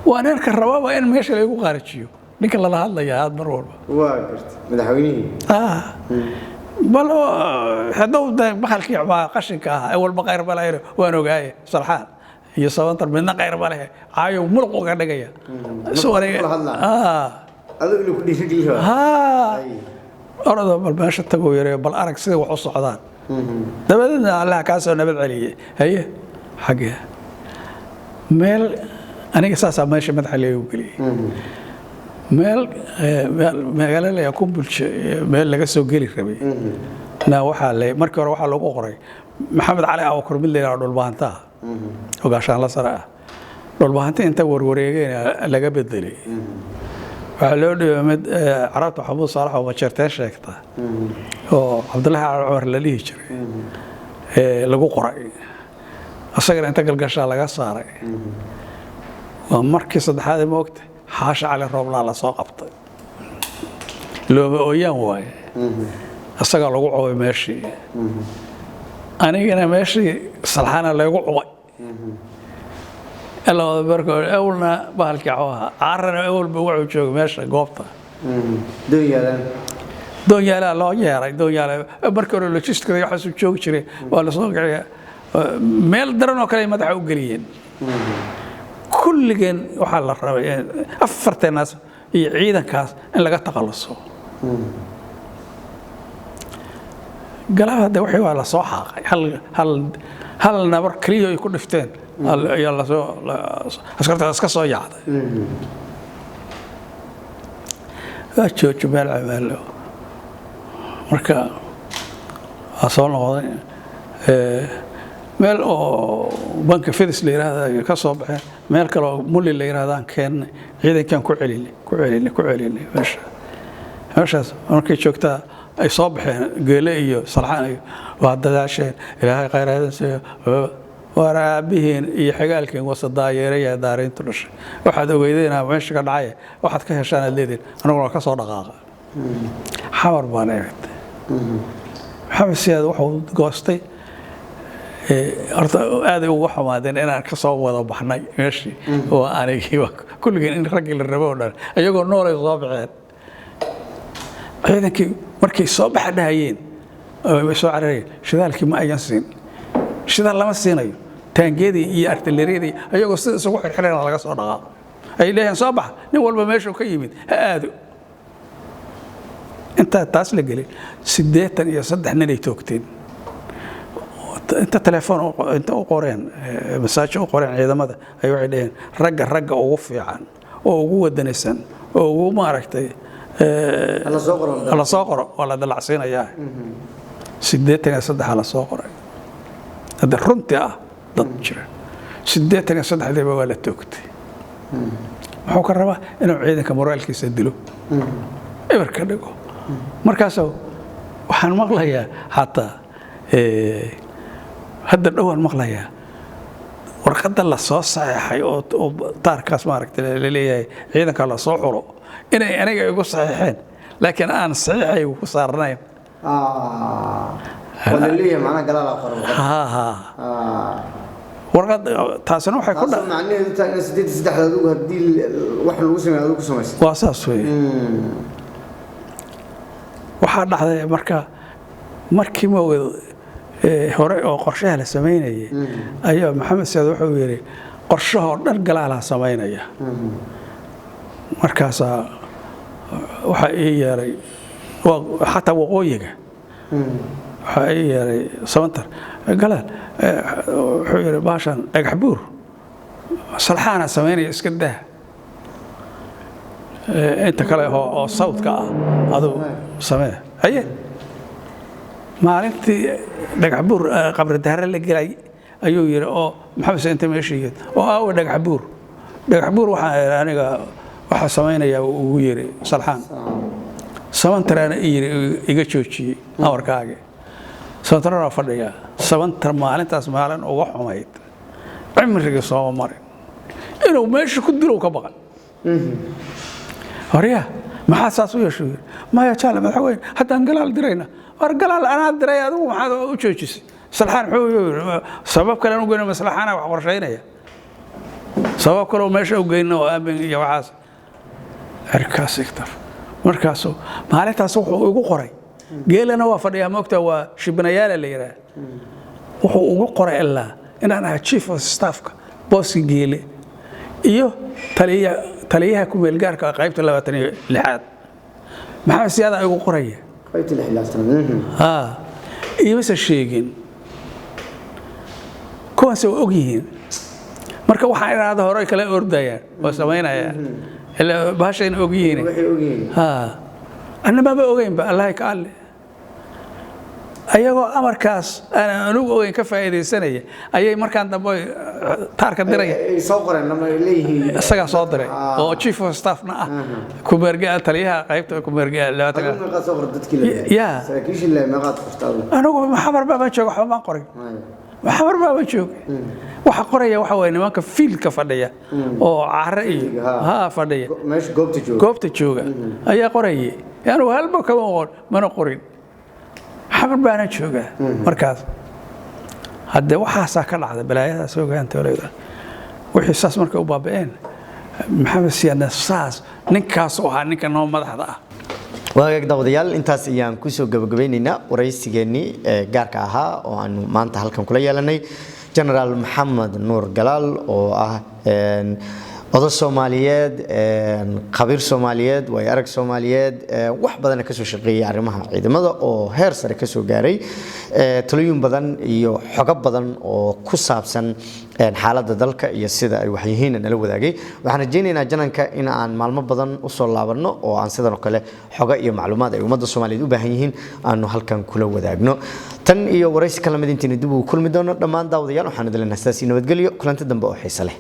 Speaker 2: وأنا الكهرباء وين ماشي اللي يقول خارجيو نك الله هذا يا هذا مرور
Speaker 1: واقرت مدحويني
Speaker 2: بلو هذا ده بخل كي عبا قشن كه أول بقير بلاير وأنا جاي صراحة iyo sabantar midna qayr ma leh caayo muruq uga dhigaya soo wareega
Speaker 1: adoo inuu ku dhiirigeliyo
Speaker 2: orada bal meesha tago yareeyo bal arag sida wax u socdaan dabadeedna Allah ka soo nabad celiyay haye xagee meel aniga saasa meesha madaxa leeyo galiyay meel magaalada ay ku bulsho meel laga soo gali rabay na waxa la markii hore waxa lagu qoray maxamed cali oo kormid leeyahay dhul baanta ogaashaan la sara dhul baanta inta warwareegeen laga bedelay waxa loo dhigay mid carabta xamuud saalax oo majeerteen sheegta oo Cabdullaahi Cumar la dhihi jiray lagu qoray asagana inta galgashaa laga saaray waa markii saddexaad ma ogtay xaasha cali rooblaa la soo qabtay looba ooyaan waay asaga lagu cubay meeshii anigana meeshii salxana lagu cubay الله بركة أولنا بالك عوها عارنا أول بوع وجوج ماشى قبطة دنيا لا لا يا دنيا لا بركة ولا تشتري كذا يحسب شوك شري ولا صوق ميل درنا كلمة دعوة قليل كل جن وحال الربع أفرت الناس يعيدن كاس إن لقى تخلصوا قال هذا وحي ولا صحة هل نبر كليه يكون فتين يلا سو أسكرت أسكسو يعد أشوف مال عمل مركا أصلا وضع مال بنك فيدس اللي هذا كصوب مال كلو مولي اللي هذا كان عيدا كان كعليلي مش مركا شوكتا أي صبح قليل صلحان وهذا شيء إلى غير هذا ورابهن يحقالك وسط دايرة دارين ترش واحد ويدينا ومش قد عاية واحد كهشان الليدين أنا أقول كسر دقاقة حمر بانيت محمد سياد وحود قاستي هذا هو حمادين أنا كسر وضع بحناي ماشي وأنا كيوا كل جن رجل الربون أيقول نور الصابعين هذا كي مركي صبح دهين سعرين شذلك ما ينسين شذا لما سينايو تانجيدي iyo artilleryadii ayagoo sida isugu xirxireen laga soo dhaqaaqo ay leeyeen soo bax nin walba meesha ka yimid ha aado inta taas la galay 83 nin ay toogteen inta telefoon inta u qoreen message u qoreen ciidamada ay waxay dhaheen ragga ugu fiican oo ugu wadanaysan oo ugu maaragtay la soo qoro wala dalacsiinaya 83 la soo qoray هذا الرنتة ضجر سديت أنا صدق هذا ولا توكت حوك الربا إنه عيدك مورال كيس يدلو إبركنكو مركزه وحن مغلية حتى هذا الأول مغلية ورقد الله صوص صحيح أو طارك أسمارك اللي عيدك الله صوحه أنا يقول صحيحين لكن أنا صحيح وصار نايم
Speaker 1: ولا اللي معنا قال لا قرب
Speaker 2: ورقد تاسنا waxay ku
Speaker 1: dhac macnaheedu taagna 83 adugu hadii wax lagu sameeyo adugu sameeyay
Speaker 2: waa saas weey waxa dhacday markii ma wada hore oo qorshaha la sameeyay ayaa maxamed saad wuxuu yiri qorshaha dhan galaala sameeynaya markaas waxa ay yeeray xataa waqooyiga هاي سمنتر قال حير باشان أجحبور صلحانا سميني إسكده أنت كله هو صوت كا هذا سماه هي ما عرفتي أجحبور قبر الدهر اللي جاي أيوه يرى محمد أنت ماشي أو أجحبور واحد سمينا يا ويري صلحان سمنتر أنا يجتشي أمر كاجي سنترى فرديا سبنتر maalintaas maalin ugu xumayd cimriga soo maray inuu meesha ku dilo ka baqan horiya maxaa saas u yeeshay ma ya jaalay madaxweyne haddaan galaal dirayna war galaal anaa diray adigu maxaad u joojisay salxaan wuxuu sabab kale uu geeyay maslaxana wax qorsheynaya sabab kale oo meesha u geeyna oo aamin iyo waxaas arkaas sektor markaas maalintaas wuxuu ugu qoray geelana waa fadhiya moogta waa shibnayaal la yiraahdo wuxuu ugu qoray ilaa inaan ahay chief of staff booski geele iyo taliyaha ku meel gaarka qaybta 26aad maxaa siyaada ay ugu qoraya
Speaker 1: qaybta 26aad
Speaker 2: iibasa sheegin kuwaas oo og yihiin marka waxaan iraahdo hore kala ordayaan oo sameynayaan ilaa baashayna og yihiin anna ma ogeynba allah ka alle ayagoo amarkaas aan anugu ogeyn ka faa'iideysanaya ayay markaan dambe taarka diray
Speaker 1: soo qoreen lama leeyihiin
Speaker 2: isaga soo diray oo chief of staff-na ku meergaa taliyaha qaybta ku meergaa
Speaker 1: ma soo qor dadkii
Speaker 2: ya
Speaker 1: saraakiisha la ma qaad qortaa
Speaker 2: anigu maxamar baba joogo waxba ma qorin maxamar baba joogo waxa qoraya waxa way nimanka fiilka fadhiya oo caara iyo fadhiya
Speaker 1: meesha goobta jooga
Speaker 2: ayaa qorayay yaanu halba kama qorin mana qorin xamar baana jooga markaas hadda waxa ka dhacday balaayada soo gaantooleeda wixii saas markay u baabeen maxamed siyaad saas ninkaas oo ahaa ninka noo madaxda
Speaker 1: waagaag daawadayaal intaas ayaan ku soo gabagabaynaynaa waraysigeennii gaarka ahaa oo aanu maanta halkan kula yeelanay General Maxamed Nuur Galaal oo ah oday Soomaaliyeed khabiir Soomaaliyeed way arag Soomaaliyeed wax badan ka soo shaqeeyay arrimaha ciidamada oo heer sare ka soo gaaray talooyin badan iyo xogo badan oo ku saabsan xaaladda dalka iyo sida ay wax yihiin nala wadaagay waxaan rajaynaynaa jananka in aan maalmo badan u soo laabano oo aan sidan oo kale xogo iyo macluumaad ay ummadda Soomaaliyeed u baahan yihiin aanu halkan kula wadaagno tan iyo waraysi kala mid intii dib u kulmi doono dhammaan daawadayaal waxaan idin leenahay nabadgelyo kulanti dambe oo xiiso leh